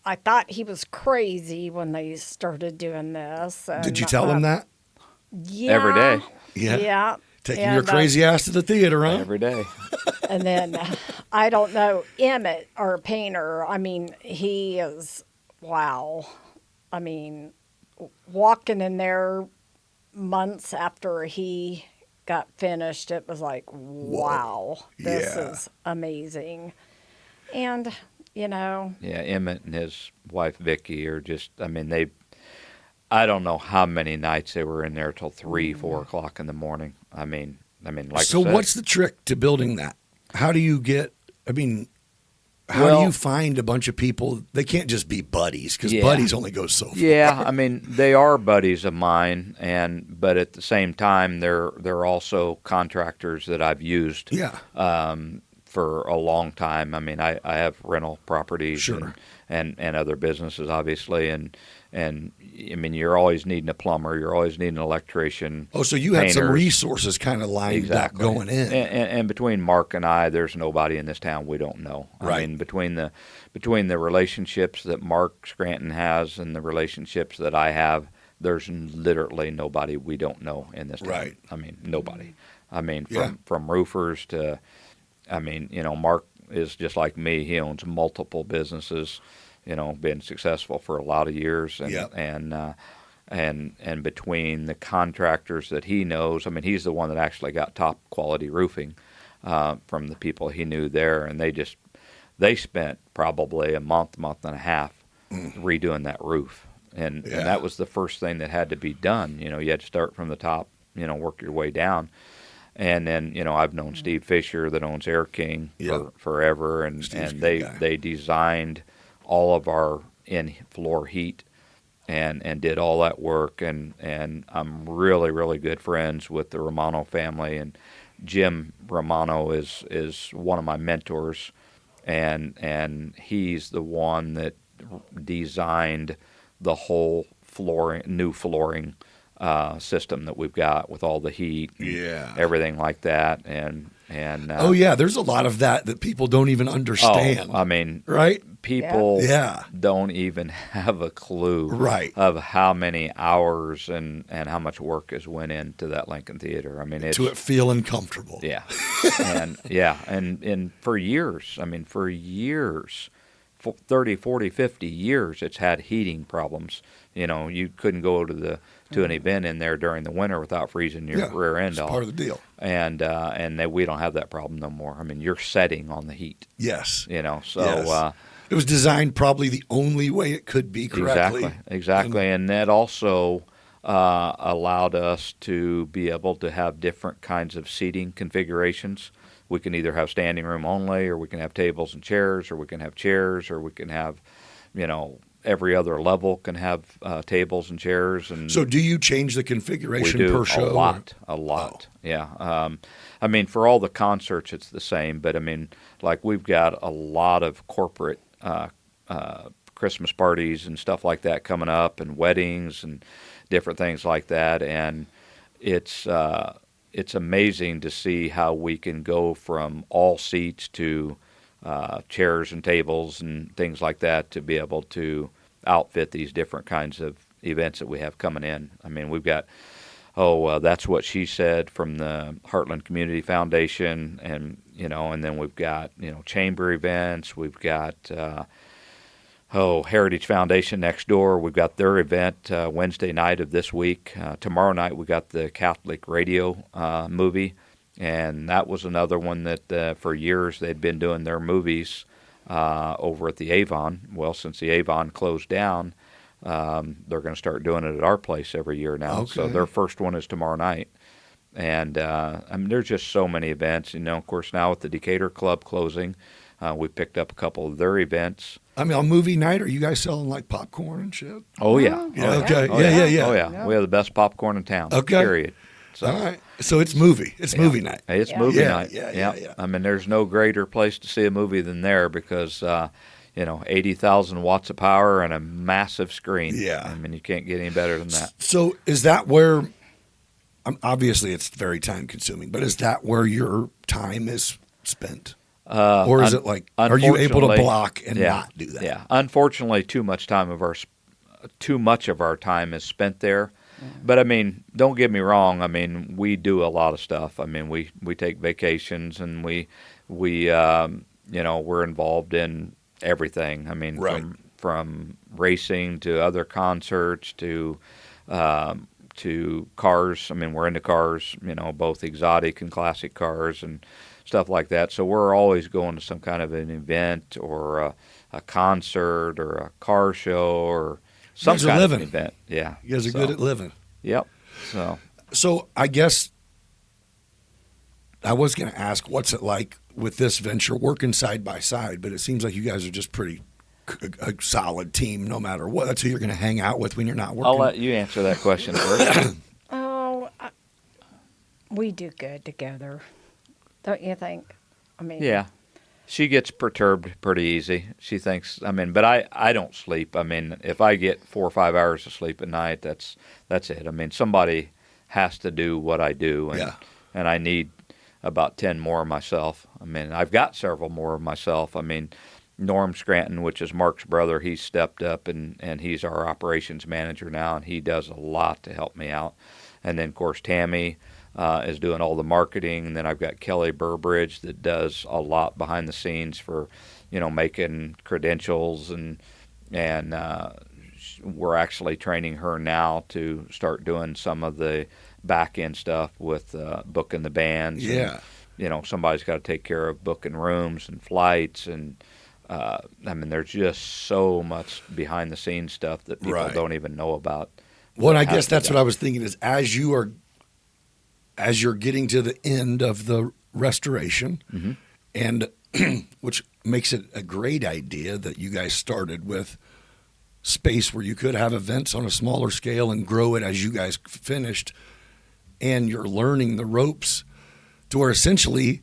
I thought he was crazy when they started doing this. Did you tell him that? Yeah. Every day. Yeah. Yeah. Taking And, your crazy ass to the theater, huh? Every day. And then I don't know, Emmett, our painter, I mean, he is, wow. I mean, walking in there months after he got finished, it was like, wow, this Yeah. is amazing. And, Yeah, Emmett and his wife Vicky are just. I mean, I don't know how many nights they were in there till 3, 4 o'clock in the morning. I mean, like So I said, what's the trick to building that? How do you get, how do Well- you find a bunch of people? They can't just be buddies because Yeah. buddies only go so far. Yeah, I mean, they are buddies of mine, but at the same time, they're also contractors that I've used. Yeah. For a long time. I mean, I have rental properties Sure. and other businesses, obviously, and I mean, you're always needing a plumber, you're always needing an electrician. Oh, so you had some painters. resources kind of lined up going in. And between Mark and I, there's nobody in this town we don't know. Right. I mean, between the relationships that Mark Scranton has and the relationships that I have, there's literally nobody we don't know in this town. Right. I mean, nobody. I mean, Yeah. from roofers to, I mean, Mark is just like me. He owns multiple businesses, been successful for a lot of years. And, Yep. and between the contractors that he knows, I mean, he's the one that actually got top quality roofing from the people he knew there. And they spent probably a month and a half redoing that roof. And that was the first thing that had to be done. You had to start from the top, work your way down. And then, I've known Steve Fisher that owns Air King Yeah. forever, and Steve's a good they guy. they designed all of our in-floor heat and did all that work. And I'm really, really good friends with the Romano family, and Jim Romano is one of my mentors, and he's the one that designed the whole new flooring system that we've got with all the heat, and Yeah. everything like that, and Oh yeah, there's a lot of that people don't even understand. I mean, right? people Yeah. don't even have a clue Right. of how many hours and how much work has went into that Lincoln Theater. I mean, it's To it feeling comfortable. yeah, and for years, 30, 40, 50 years, it's had heating problems. You couldn't go to an event in there during the winter without freezing your Yeah, rear end it's off. part of the deal. And we don't have that problem no more. I mean, you're setting on the heat. Yes. So Yes. It was designed probably the only way it could be correctly. exactly, and that also allowed us to be able to have different kinds of seating configurations. We can either have standing room only, or we can have tables and chairs, or we can have chairs, or we can have, every other level can have tables and chairs. And So do you change the we configuration do per show? a lot. Yeah. For all the concerts, it's the same. But we've got a lot of corporate Christmas parties and stuff like that coming up, and weddings and different things like that. And it's amazing to see how we can go from all seats to chairs and tables and things like that to be able to outfit these different kinds of events that we have coming in. We've got, That's What She Said from the Heartland Community Foundation, and then we've got, chamber events. We've got, Heritage Foundation next door. We've got their event Wednesday night of this week. Tomorrow night we got the Catholic radio movie, and that was another one that for years they'd been doing their movies over at the Avon. Well, since the Avon closed down, they're going to start doing it at our place every year now. Okay. So their first one is tomorrow night. And there's just so many events. Of course, now with the Decatur Club closing, we picked up a couple of their events. On movie night, are you guys selling like popcorn and shit? Oh, yeah. Yeah, Oh, okay. Oh, Yeah. Oh, yeah. We have the best popcorn in town. Okay. Period. So, All right. So it's movie. It's movie night. Hey, it's Yeah. movie Yeah, night. yeah. There's no greater place to see a movie than there because, 80,000 watts of power and a massive screen. Yeah. You can't get any better than that. So is that where, obviously it's very time consuming, but is that where your time is spent? Or is it like, are you able to unfortunately, block and not do that? Yeah. Unfortunately, too much of our time is spent there. But don't get me wrong. We do a lot of stuff. We take vacations, and we're involved in everything. Right. From racing to other concerts to cars. We're into cars. Both exotic and classic cars and stuff like that. So we're always going to some kind of an event or a concert or a car show or some kind of an event. Yeah. You guys are good at living. Yep. So I guess I was going to ask, what's it like with this venture working side by side? But it seems like you guys are just pretty a solid team no matter what. That's who you're going to hang out with when you're not working. I'll let you answer that question first. We do good together. Don't you think? Yeah. She gets perturbed pretty easy. She thinks, but I don't sleep. If I get 4 or 5 hours of sleep at night, that's it. Somebody has to do what I do, and I need about 10 more myself. I've got several more of myself. Norm Scranton, which is Mark's brother, he's stepped up, and he's our operations manager now, and he does a lot to help me out. And then, of course, Tammy is doing all the marketing, and then I've got Kelly Burbridge that does a lot behind the scenes for, making credentials, and we're actually training her now to start doing some of the back end stuff with booking the bands. Yeah. And, somebody's got to take care of booking rooms and flights, and there's just so much behind the scenes stuff that people don't even know about. Well, I guess that's what I was thinking is as you're getting to the end of the restoration, Mm-hmm. and which makes it a great idea that you guys started with space where you could have events on a smaller scale and grow it as you guys finished, and you're learning the ropes to where essentially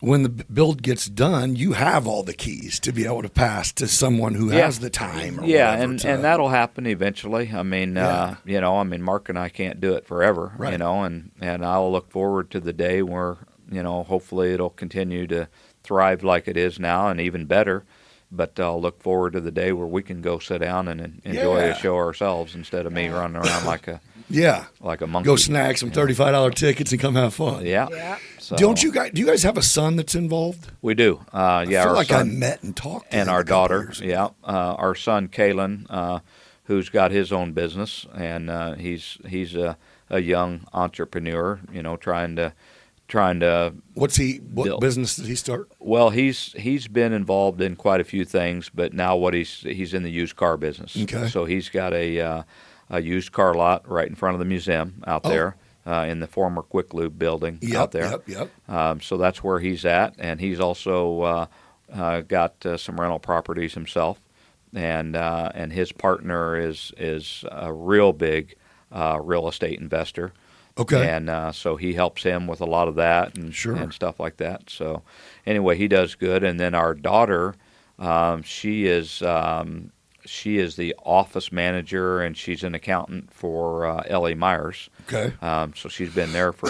when the build gets done, you have all the keys to be able to pass to someone who has the time. Or and that'll happen eventually. Mark and I can't do it forever, right. And I'll look forward to the day where, hopefully it'll continue to thrive like it is now and even better. But I'll look forward to the day where we can go sit down and enjoy a show ourselves instead of me running around like a monkey. Go snag some $35 tickets and come have fun. Yeah. So, do you guys have a son that's involved? We do. I feel like son, I met and talked to and him our a couple daughter. years ago. Yeah, our son Kalen, who's got his own business, and he's a young entrepreneur. Trying to. What business did he start? Well, he's been involved in quite a few things, but now he's in the used car business. Okay. So he's got a a used car lot right in front of the museum out there in the former Quick Lube building out there. So that's where he's at, and he's also got some rental properties himself, and his partner is a real big real estate investor. Okay. And so he helps him with a lot of that and stuff like that. So anyway, he does good. And then our daughter, she is the office manager, and she's an accountant for L.A. Myers. Okay. So she's been there for,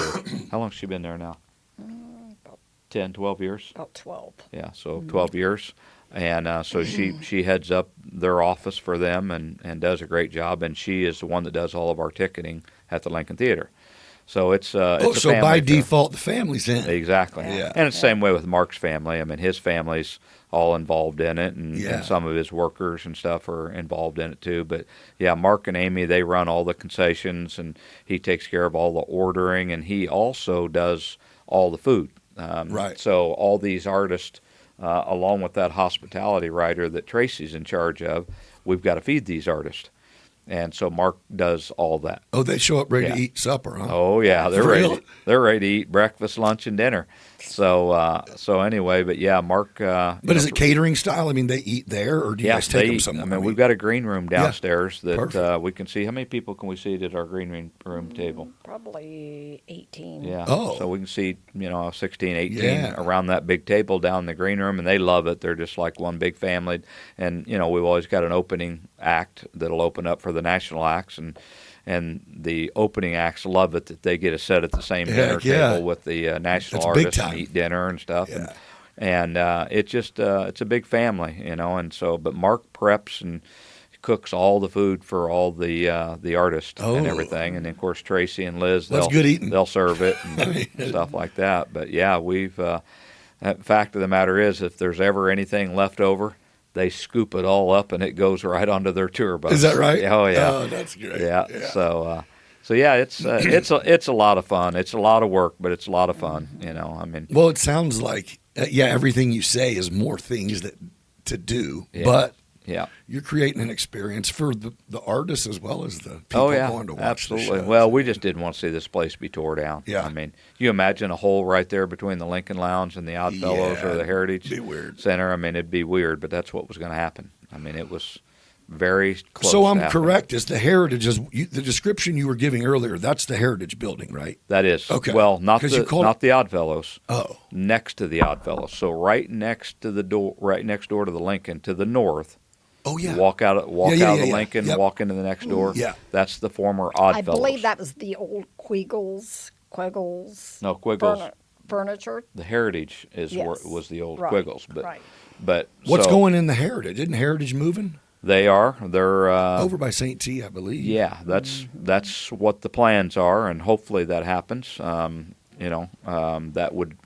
how long has she been there now? 10, 12 years? About 12. Yeah, so 12 years. And so she heads up their office for them and does a great job. And she is the one that does all of our ticketing at the Lincoln Theater. So it's a so family by affair. default, the family's in. Exactly. Yeah. And it's the same way with Mark's family. I mean, his family's all involved in it, and some of his workers and stuff are involved in it too. But yeah, Mark and Amy, they run all the concessions, and he takes care of all the ordering, and he also does all the food. Right. So all these artists, along with that hospitality writer that Tracie's in charge of, we've got to feed these artists. And so Mark does all that. Oh, they show up ready to eat supper, huh? Oh yeah, they're For ready. real? They're ready to eat breakfast, lunch, and dinner. So anyway, but yeah, Mark. But is it catering style? I mean, they eat there, or do you guys take them somewhere? I mean, we've got a green room downstairs that Perfect. we can see. How many people can we seat at our green room table? Probably 18. Yeah. Oh. So we can seat, 16, 18 around that big table down in the green room, and they love it. They're just like one big family. And, we've always got an opening act that'll open up for the national acts, and the opening acts love it that they get a set at the same dinner table with the national That's big artists time. and eat dinner and stuff. Yeah. And it's just it's a big family, and so but Mark preps and cooks all the food for all the artists and everything, and then, of course Tracie and Liz, That's good eating. they'll serve it and stuff like that. But yeah, we've the fact of the matter is, if there's ever anything left over, they scoop it all up and it goes right onto their tour bus. Is that right? Oh yeah. Oh, that's great. Yeah. So yeah, it's a lot of fun. It's a lot of work, but it's a lot of fun. I mean. Well, it sounds like everything you say is more things to do, but you're creating an experience for the artists as well as the people going to watch absolutely. the show. Well, we just didn't want to see this place be tore down. Yeah. I mean, you imagine a hole right there between the Lincoln Lounge and the Oddfellows or the Heritage be weird. Center. I mean, it'd be weird, but that's what was going to happen. I mean, it was very close. So to I'm happening. correct. Is the Heritage the description you were giving earlier? That's the Heritage building, right? That is. Okay. Well, not 'Cause you the called the Oddfellows. Oh, Next to the Oddfellows. So right next door to the Lincoln, to the north. oh yeah. You walk out of the Lincoln, Yep. walk into the next door. Yeah. That's the former I Oddfellows. believe that was the old Quiggles. No, Quiggles. Furniture. The Heritage is where Yes. was the old Right, Quiggles, but What's so going in the Heritage? Isn't Heritage moving They're over by St. T, I believe? yeah. That's what the plans are, and hopefully that happens. That would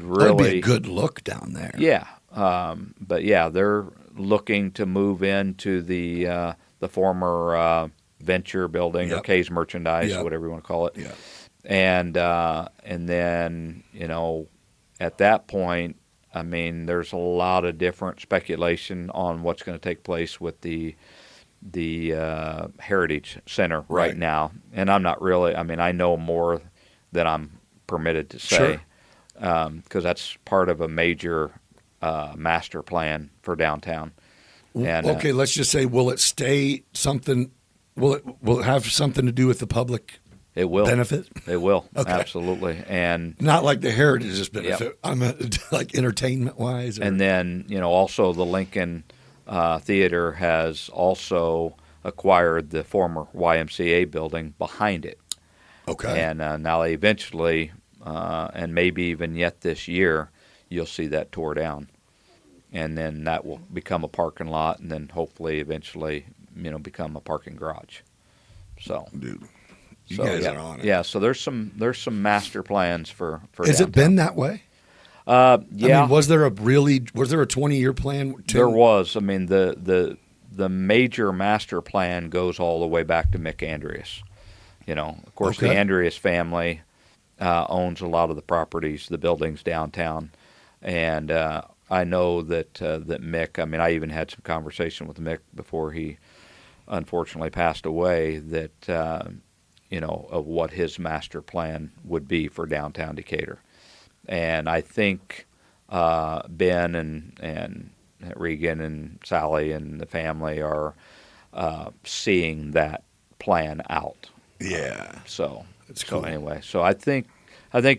really That'd be a good look down there. Yeah, but yeah, they're looking to move into the former Venture building or K's Merchandise, Yep. whatever you want to call it. Yeah. And then at that point, I mean, there's a lot of different speculation on what's going to take place with the Heritage Center right now. And I'm not really. I mean, I know more than I'm permitted to say. Because that's part of a major master plan for downtown. And, okay, let's just say, will it stay something? Will it have something to do with the public it will benefit? It will, Okay. absolutely. And Not like the Heritage's benefit. I meant like entertainment wise. and then also the Lincoln Theater has also acquired the former YMCA building behind it. Okay. And now eventually, and maybe even yet this year, you'll see that tore down. And then that will become a parking lot, and then hopefully eventually, become a parking garage. So, Dude, you guys yeah, are on it. yeah. So there's some master plans for Has it been that way? Yeah. I mean, was there a 20-year plan? There was. I mean, the major master plan goes all the way back to Mick Andreas. Of course, the Andreas family owns a lot of the properties, the buildings downtown, and I know that Mick. I mean, I even had some conversation with Mick before he unfortunately passed away, that of what his master plan would be for downtown Decatur. And I think Ben and Regan and Sally and the family are seeing that plan out. Yeah. So That's cool. anyway, so I think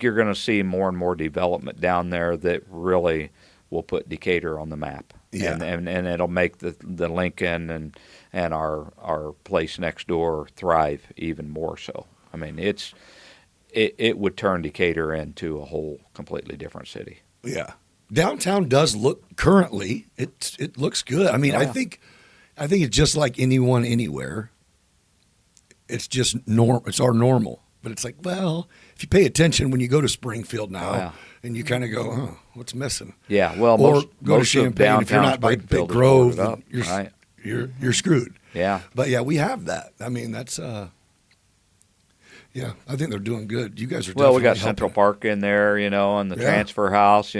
you're going to see more and more development down there that really will put Decatur on the map. Yeah. And it'll make the Lincoln and our place next door thrive even more so. I mean, it would turn Decatur into a whole completely different city. Yeah. Downtown does look currently. It looks good. I mean, Oh, yeah. I think it's just like anyone anywhere. It's just it's our normal. But it's like, well, if you pay attention when you go to Springfield now, Oh, yeah. and you kind of go, oh, what's missing? Yeah, well, Or most, go to most of Champaign. If you're downtown not by Big Springfield is Grove, boarded up, then right? you're screwed. Yeah. But yeah, we have that. I mean, that's yeah. I think they're doing good. You guys are Well, we got definitely Central helping. Park in there, and the Yeah. transfer house.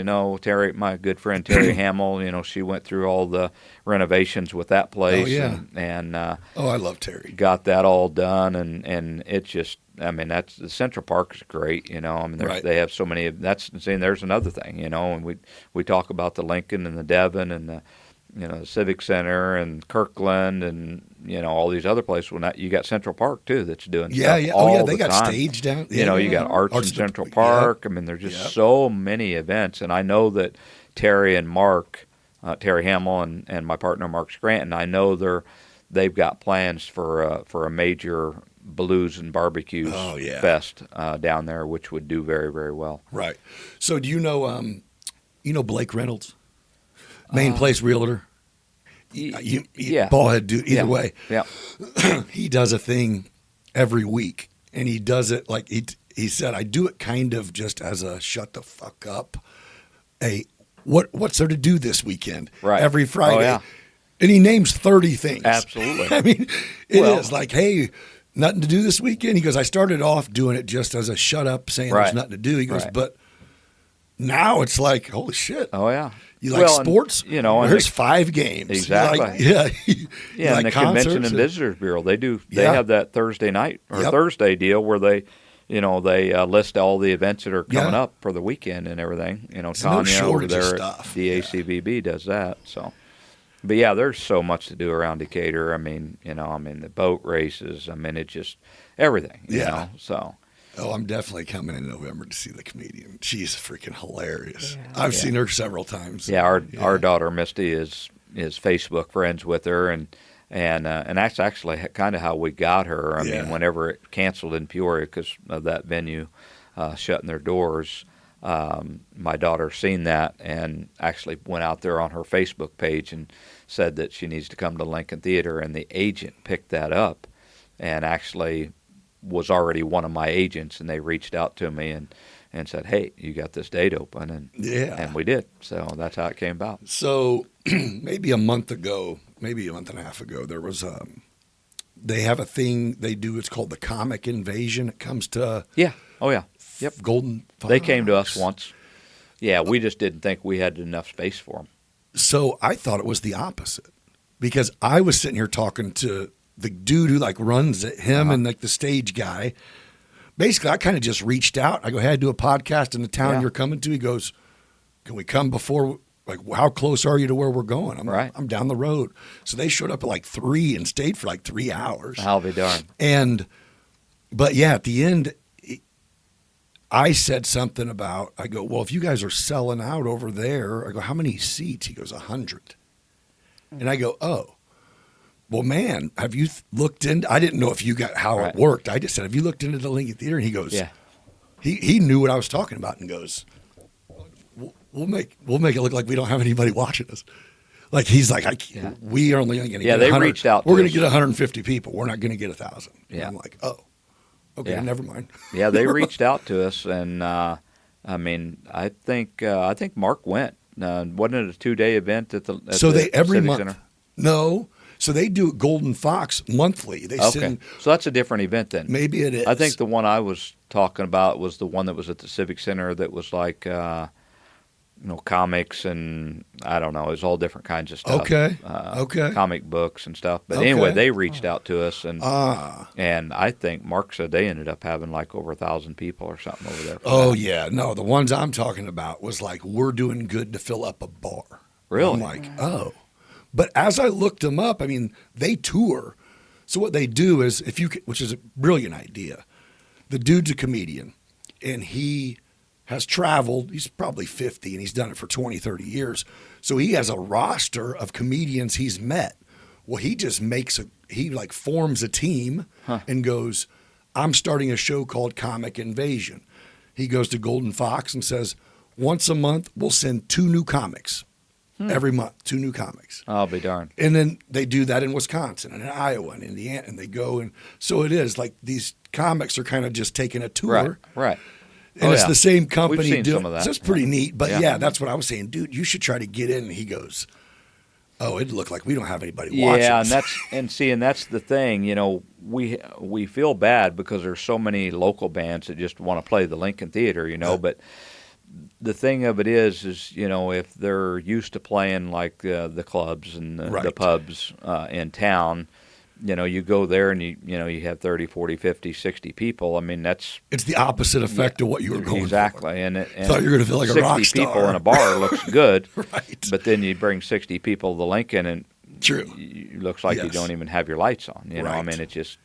Terry, my good friend Terry Hamill. She went through all the renovations with that place. Oh, yeah. and Oh, I love Terry. got that all done, and it just. I mean, that's the Central Park is great. I mean, Right. they have so many. There's another thing. And we talk about the Lincoln and the Devon and the the Civic Center and Kirkland and all these other places. Well, now you got Central Park too that's doing Yeah, stuff yeah. all Oh, yeah. They the got time. stage down. You got Arts in Central Park. I mean, there's just so many events, and I know that Terry and Mark, Terry Hamill and my partner Mark Scranton, I know they've got plans for a major blues and barbecues fest down there, which would do very, very well. Right. So do you know Blake Reynolds, Main Place Realtor? Yeah. Ballhead dude. Either way, Yeah. he does a thing every week, and he does it like he said. I do it kind of just as a shut the fuck up. What's there to do this weekend? Right. Every Friday. Oh, yeah. And he names 30 things. Absolutely. I mean, it Well- is like, hey, nothing to do this weekend. He goes, I started off doing it just as a shut up, saying Right. there's nothing to do. He goes, Right. but now it's like, holy shit. Oh yeah. You like sports? And There's 5 games. Exactly. Like, yeah. You Yeah, like and the Convention concerts and Visitors Bureau, they Yeah. have that Thursday night or Yep. Thursday deal where they list all the events that are coming Yeah. up for the weekend and everything. There's no Tanya over shortage of there stuff. at DACBB does that. So, but yeah, there's so much to do around Decatur. I mean, the boat races. I mean, it just everything. Yeah. So. Oh, I'm definitely coming in November to see the comedian. She's freaking hilarious. I've seen her several times. Yeah, our daughter Misty is Facebook friends with her, and that's actually kind of how we got her. I mean, whenever it canceled in Peoria because of that venue shutting their doors, my daughter seen that and actually went out there on her Facebook page and said that she needs to come to Lincoln Theater, and the agent picked that up and actually was already one of my agents, and they reached out to me and said, hey, you got this date open, and we did. So that's how it came about. So maybe a month ago, maybe a month and a half ago, there was they have a thing they do. It's called the Comic Invasion. It comes to Yeah. Oh, yeah. Yep. Golden Fox. They came to us once. Yeah, we just didn't think we had enough space for them. So I thought it was the opposite because I was sitting here talking to the dude who like runs it, him and like the stage guy. Basically, I kind of just reached out. I go, hey, I do a podcast in the town you're coming to. He goes, can we come before, like, how close are you to where we're going? I'm Right. I'm down the road. So they showed up at like 3 and stayed for like 3 hours. I'll be darned. But yeah, at the end, I said something about, I go, well, if you guys are selling out over there, I go, how many seats? He goes, 100. And I go, oh. Well, man, have you looked into? I didn't know if you got how Right. it worked. I just said, have you looked into the Lincoln Theater? And he goes, Yeah. He knew what I was talking about and goes, we'll make it look like we don't have anybody watching us. Like he's like, we are only going to get they 100. reached out to We're going us. to get 150 people. We're not going to get 1,000. And Yeah. I'm like, oh, okay, Yeah. never mind. Yeah, they reached out to us, and I mean, I think Mark went. Wasn't it a 2-day event at the So they every Civic month. Center? No. So they do Golden Fox monthly. They Okay, send, so that's a different event then. maybe it is. I think the one I was talking about was the one that was at the Civic Center that was like comics and I don't know, it was all different kinds of stuff. Okay. Comic books and stuff. But Okay. anyway, they reached out to us, and I think Mark said they ended up having like over 1,000 people or something over there. Oh yeah, no, the ones I'm talking about was like, we're doing good to fill up a bar. Really? I'm like, oh. But as I looked them up, I mean, they tour. So what they do is, which is a brilliant idea. The dude's a comedian, and he has traveled. He's probably 50, and he's done it for 20, 30 years. So he has a roster of comedians he's met. Well, he just forms a team and goes, I'm starting a show called Comic Invasion. He goes to Golden Fox and says, once a month, we'll send 2 new comics. Every month, 2 new comics. I'll be darned. And then they do that in Wisconsin and in Iowa and Indiana, and they go. And so it is like these comics are kind of just taking a tour. Right. And it's the same company We've seen doing some of that. So it's pretty neat. But yeah, that's what I was saying. Dude, you should try to get in. And he goes, oh, it'd look like we don't have anybody watching. Yeah, and that's the thing. We feel bad because there's so many local bands that just want to play the Lincoln Theater, but the thing of it is if they're used to playing like the clubs and the pubs in town, you go there and you have 30, 40, 50, 60 people. I mean, it's the opposite effect of what you were going exactly. for. And thought you were going to feel like a rock star. 60 people in a bar looks good, right? But then you bring 60 people to Lincoln and it looks like you don't even have your lights on. Right. I mean, it just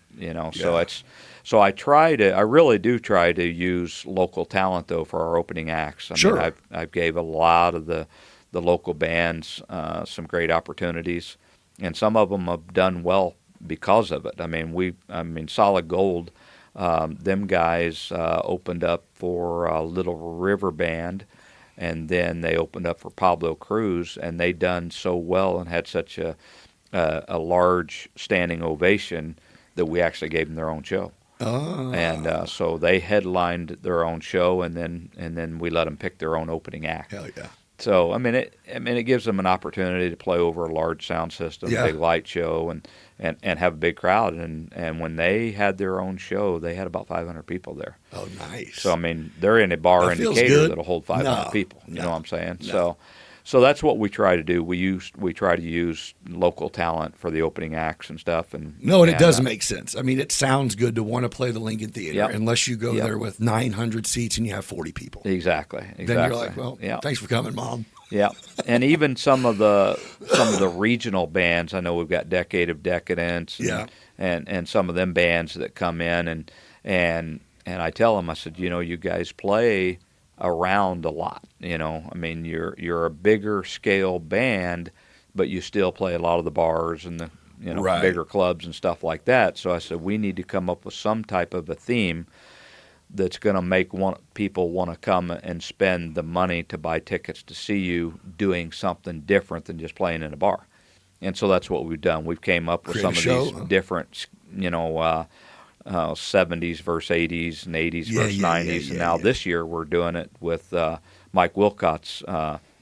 So I really do try to use local talent though for our opening acts. I mean, I've gave a lot of the local bands some great opportunities, and some of them have done well because of it. I mean, Solid Gold, them guys opened up for Little River Band, and then they opened up for Pablo Cruz, and they done so well and had such a large standing ovation that we actually gave them their own show. Oh. And so they headlined their own show, and then we let them pick their own opening act. Hell yeah! So it gives them an opportunity to play over a large sound system, big light show, and have a big crowd. And when they had their own show, they had about 500 people there. Oh, nice! So they're in a bar that indicator that'll hold 500 people. You know what I'm saying? No. So that's what we try to do. We try to use local talent for the opening acts and stuff. And it does make sense. I mean, it sounds good to want to play the Lincoln Theater, unless you go there with 900 seats and you have 40 people. Exactly. Then you're like, well, thanks for coming, Mom. Yeah, and even some of the regional bands. I know we've got Decade of Decadence. And some of them bands that come in and I tell them, I said, you guys play around a lot. I mean, you're a bigger scale band, but you still play a lot of the bars and the bigger clubs and stuff like that. So I said we need to come up with some type of a theme that's going to make people want to come and spend the money to buy tickets to see you doing something different than just playing in a bar. And so that's what we've done. We've came up with some of these different 70s versus 80s and 80s versus 90s. And now this year we're doing it with Mike Wilcott's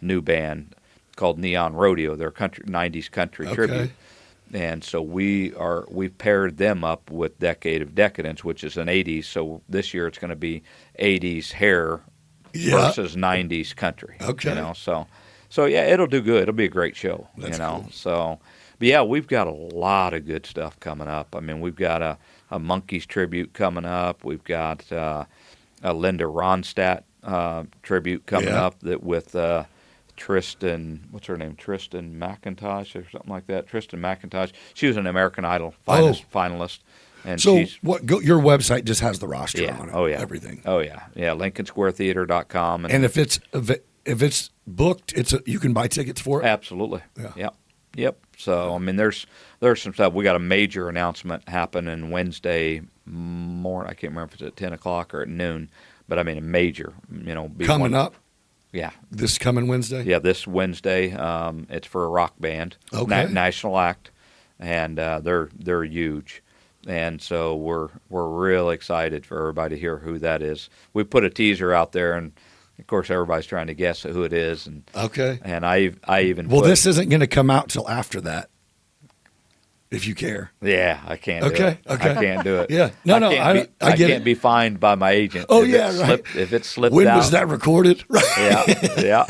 new band called Neon Rodeo. They're 90s country tribute. And so we've paired them up with Decade of Decadence, which is an 80s. So this year it's going to be 80s hair versus 90s country. Okay. So yeah, it'll do good. It'll be a great show. That's cool. So, but yeah, we've got a lot of good stuff coming up. I mean, we've got a Monkees tribute coming up. We've got a Linda Ronstadt tribute coming up that with Tristan, what's her name? Tristan McIntosh or something like that. Tristan McIntosh. She was an American Idol finalist. And so your website just has the roster on it. Oh yeah. Everything. Oh yeah. Yeah. LincolnSquareTheater.com. And if it's booked, you can buy tickets for it. Absolutely. Yeah. Yep. So I mean, there's some stuff. We got a major announcement happening Wednesday morning. I can't remember if it's at 10 o'clock or at noon, but I mean a major. Coming up. Yeah. This coming Wednesday? Yeah, this Wednesday. It's for a rock band. Okay. National act, and they're huge. And so we're real excited for everybody to hear who that is. We put a teaser out there, and of course everybody's trying to guess who it is. And I even this isn't going to come out till after that. if you care. Yeah, I can't do Okay, it. okay. I can't do it. Yeah. No, I get can't it. be fined by my agent. Oh, if yeah, it right. Slipped, if it slipped When out. was that recorded? Right. Yeah.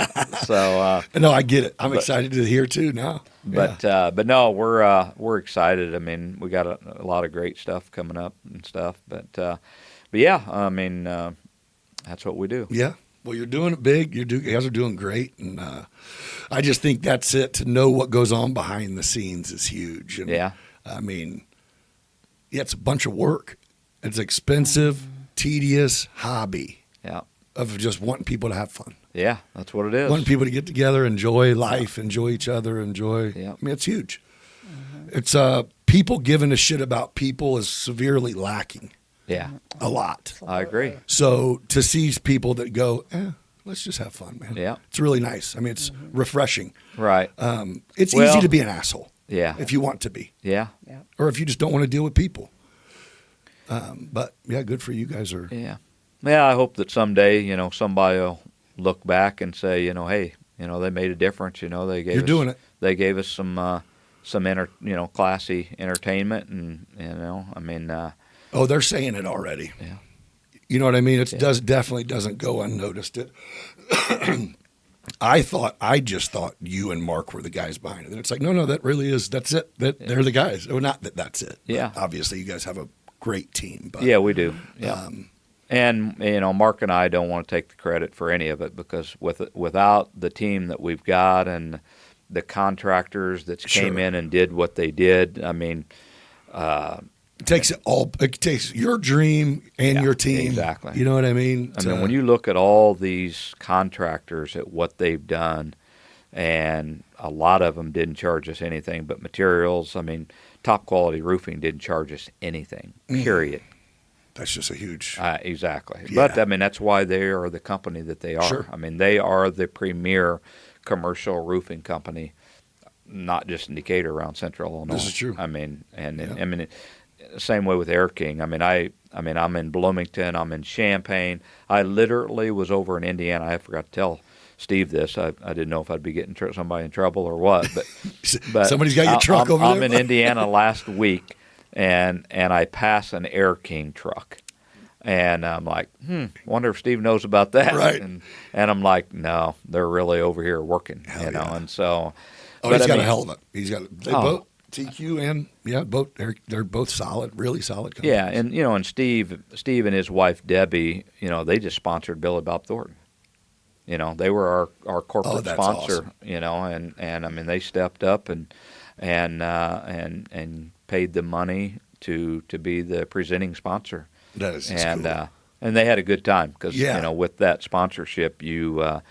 So, No, I get it. I'm excited to hear too now. but no, we're excited. I mean, we got a lot of great stuff coming up and stuff. But yeah, I mean, that's what we do. Yeah. Well, you're doing it big. You guys are doing great, and I just think that's it. To know what goes on behind the scenes is huge. And, Yeah. I mean, yeah, it's a bunch of work. It's expensive, tedious hobby Yeah. of just wanting people to have fun. Yeah, that's what it is. Wanting people to get together, enjoy life, enjoy each other, enjoy. Yeah. I mean, it's huge. It's people giving a shit about people is severely lacking. Yeah, A lot. I agree. So to see people that go, let's just have fun, man. Yeah. It's really nice. I mean, it's refreshing. Right. It's Well- easy to be an asshole Yeah. if you want to be, Yeah. or if you just don't want to deal with people. But yeah, good for you guys. Yeah. Yeah, I hope that someday, somebody will look back and say, hey, they made a difference. They gave You're us, doing it. They gave us some classy entertainment, and I mean, Oh, they're saying it already. Yeah. You know what I mean? It definitely doesn't go unnoticed. I just thought you and Mark were the guys behind it. And it's like, no, that's it. They're the guys. Well, not that's it. Yeah. But obviously, you guys have a great team. But yeah, we do. Yeah. And Mark and I don't want to take the credit for any of it, because without the team that we've got and the contractors that came in and did what they did, I mean, it takes it all. It takes your dream and your team. Exactly. You know what I mean? I mean, when you look at all these contractors at what they've done, and a lot of them didn't charge us anything but materials. I mean, Top Quality Roofing didn't charge us anything, period. That's just a huge. Exactly. Yeah. But, I mean, that's why they are the company that they are. Sure. I mean, they are the premier commercial roofing company, not just in Decatur, around Central Illinois. This is true. I mean, same way with Air King. I mean, I'm in Bloomington. I'm in Champaign. I literally was over in Indiana. I forgot to tell Steve this. I didn't know if I'd be getting somebody in trouble or what. But Somebody's got your truck over I'm there. in Indiana last week, and I pass an Air King truck. And I'm like, wonder if Steve knows about that. Right. And I'm like, no, they're really over here working, Hell yeah. And so. Oh, he's got a hell of it. He's got both TQ and both. They're both solid, really solid companies. Yeah, and Steve and his wife Debbie, they just sponsored Billy Bob Thornton. They were our corporate that's sponsor. awesome. And I mean they stepped up and paid the money to be the presenting sponsor. That is and cool. And they had a good time because Yeah. with that sponsorship you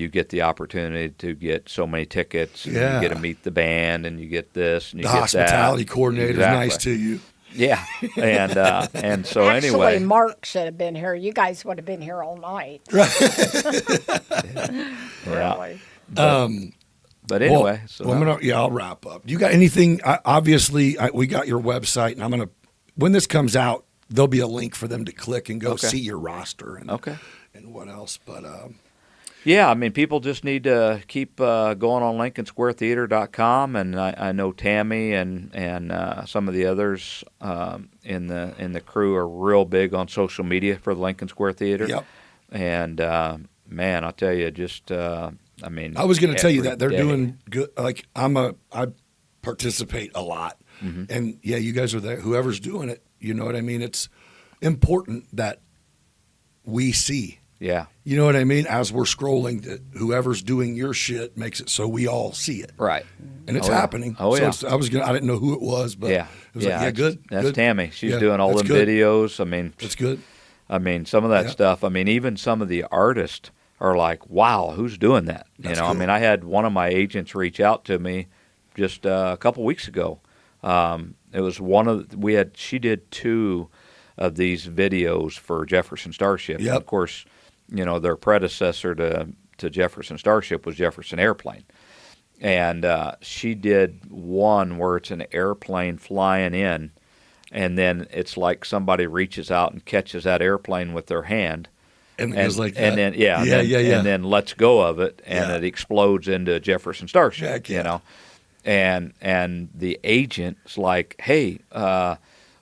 get the opportunity to get so many tickets, and you get to meet the band, and you get this, and you The get hospitality that. coordinator is Exactly. nice to you. Yeah, and so Actually, anyway, Mark should have been here. You guys would have been here all night. yeah. Really. But anyway, I'll wrap up. You got anything? Obviously, we got your website, and when this comes out, there'll be a link for them to click and go see your roster and what else. But yeah, I mean, people just need to keep going on LincolnSquareTheater.com, and I know Tammy and some of the others in the crew are real big on social media for the Lincoln Square Theater. Yep. And man, I'll tell you, just I was going to tell you every that they're day. doing good. Like I participate a lot, and yeah, you guys are there. Whoever's doing it, you know what I mean. It's important that we see. Yeah. You know what I mean? As we're scrolling, that whoever's doing your shit makes it so we all see it. Right. And it's happening. Oh, yeah. So I didn't know who it was, but Yeah. it was like, good. That's good. Tammy. She's Yeah, doing all that's them good. videos. I mean, That's good. I mean, some of that Yeah. stuff. I mean, even some of the artists are like, "Wow, who's doing that?" That's I cool. mean, I had one of my agents reach out to me just a couple weeks ago. It was she did 2 of these videos for Jefferson Starship. Yep. And of course, their predecessor to Jefferson Starship was Jefferson Airplane. And she did one where it's an airplane flying in, and then it's like somebody reaches out and catches that airplane with their hand. And it goes like that. And then Yeah. and then lets go of it, and Yeah. it explodes into Jefferson Starship. Heck yeah. and the agent's like, hey,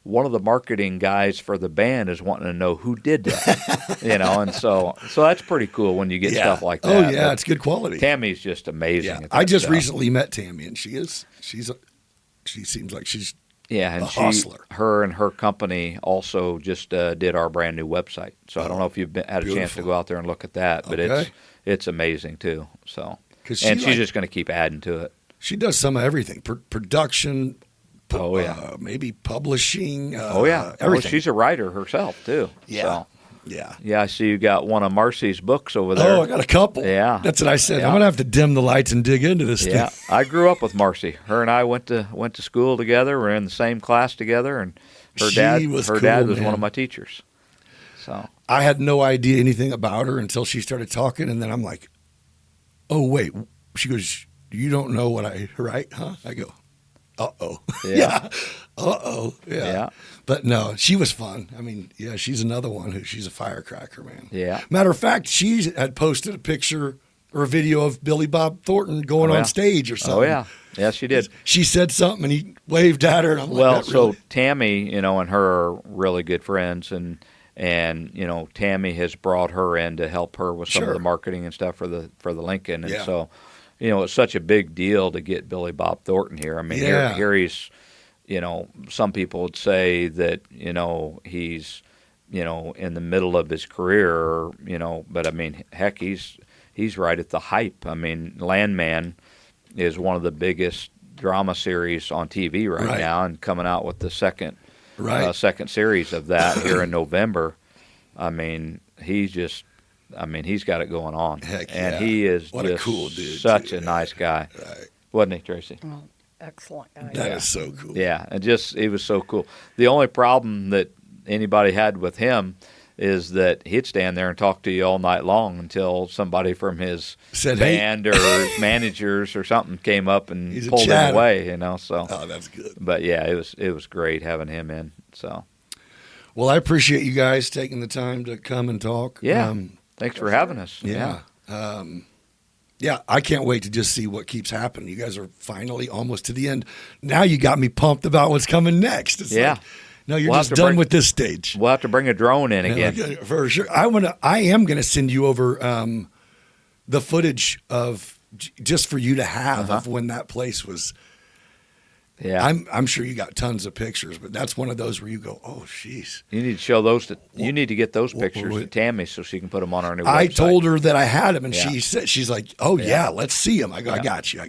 one of the marketing guys for the band is wanting to know who did that, and so that's pretty cool when you get stuff like that. Oh yeah, But it's good quality. Tammy's just amazing. Yeah, at that I just stuff. recently met Tammy, and she seems like she's and a hustler. her and her company also just did our brand new website. So I don't know if you've had a chance to beautiful. go out there and look at that, but Okay. it's amazing too. So 'Cause she's she just going to keep adding to it. She does some of everything: production. Oh, yeah. Maybe publishing. Oh, Everything. she's a writer herself too. Yeah. So, Yeah. yeah, I see you got one of Marcy's books over there. Oh, I got a couple. Yeah. That's what I said. Yeah. I'm gonna have to dim the lights and dig into this Yeah, thing. I grew up with Marcy. Her and I went to school together. We're in the same class together, and her She dad was her cool, dad was man. one of my teachers. So I had no idea anything about her until she started talking, and then I'm like, "Oh wait." She goes, "You don't know what I write, huh?" I go, "Uh-oh." Yeah. Uh-oh. Yeah. Yeah. But no, she was fun. I mean, yeah, she's another one she's a firecracker, man. Yeah. Matter of fact, she had posted a picture or a video of Billy Bob Thornton going Oh, yeah. on stage or something. Oh yeah, yes, she did. She said something and he waved at her, and I'm Well, like, so really? Tammy, and her are really good friends, and Tammy has brought her in to help her with some Sure. of the marketing and stuff for the Lincoln, and Yeah. so it's such a big deal to get Billy Bob Thornton here. I mean, Yeah. here he's, some people would say that he's in the middle of his career, but I mean, heck, he's right at the hype. I mean, Landman is one of the biggest drama series on TV right now, and coming out with the second series of that here in November. I mean, he's got it going on. Heck And yeah. he is What a just cool dude, such too. a nice guy. Right. Wasn't he, Tracy? Oh, excellent guy. That is so cool. Yeah, and he was so cool. The only problem that anybody had with him is that he'd stand there and talk to you all night long until somebody from his Said, "Hey." band or managers or something came up and He's a pulled him chatter. away, So, Oh, that's good. but yeah, it was great having him in. So, Well, I appreciate you guys taking the time to come and talk. yeah, thanks for having us. Yeah. Yeah, I can't wait to just see what keeps happening. You guys are finally almost to the end. Now you got me pumped about what's coming next. It's Yeah. like, no, you're We'll just have to done bring- with this stage. We'll have to bring a drone in Yeah, again. okay, for sure. I am gonna send you over the footage of just for you to have of when that place was. Yeah, I'm sure you got tons of pictures, but that's one of those where you go, oh, jeez. you need to show those to. You need to get those pictures wait. to Tammy so she can put them on our new I website. told her that I had them, and Yeah. she said, she's like, oh yeah, let's see them. I go, I Yeah. got you.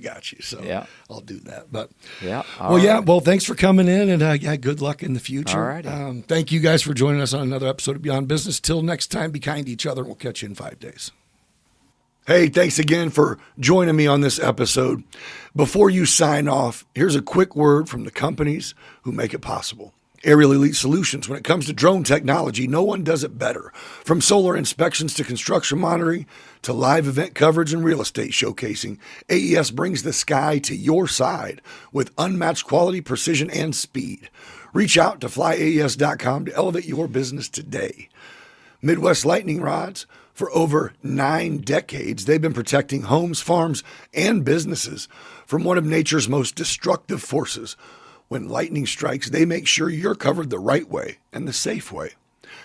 So Yeah. I'll do that. But Yeah. well, yeah. Well, thanks for coming in, and yeah, good luck in the future. All righty. Thank you guys for joining us on another episode of Beyond Business. Till next time, be kind to each other, and we'll catch you in 5 days. Hey, thanks again for joining me on this episode. Before you sign off, here's a quick word from the companies who make it possible. Aerial Elite Solutions. When it comes to drone technology, no one does it better. From solar inspections to construction monitoring to live event coverage and real estate showcasing, AES brings the sky to your side with unmatched quality, precision, and speed. Reach out to flyaes.com to elevate your business today. Midwest Lightning Rods. For over 9 decades, they've been protecting homes, farms, and businesses from one of nature's most destructive forces. When lightning strikes, they make sure you're covered the right way and the safe way.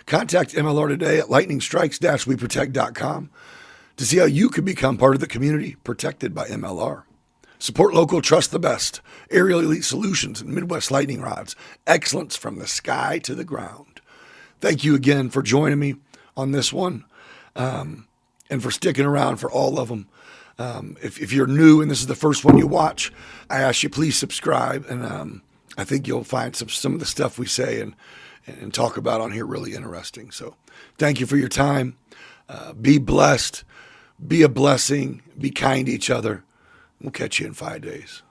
Contact MLR today at lightningstrikes-weprotect.com to see how you can become part of the community protected by MLR. Support local, trust the best. Aerial Elite Solutions and Midwest Lightning Rods. Excellence from the sky to the ground. Thank you again for joining me on this one. And for sticking around for all of them. If you're new and this is the first one you watch, I ask you please subscribe, and I think you'll find some of the stuff we say and talk about on here really interesting. So thank you for your time. Be blessed, be a blessing, be kind to each other. We'll catch you in 5 days.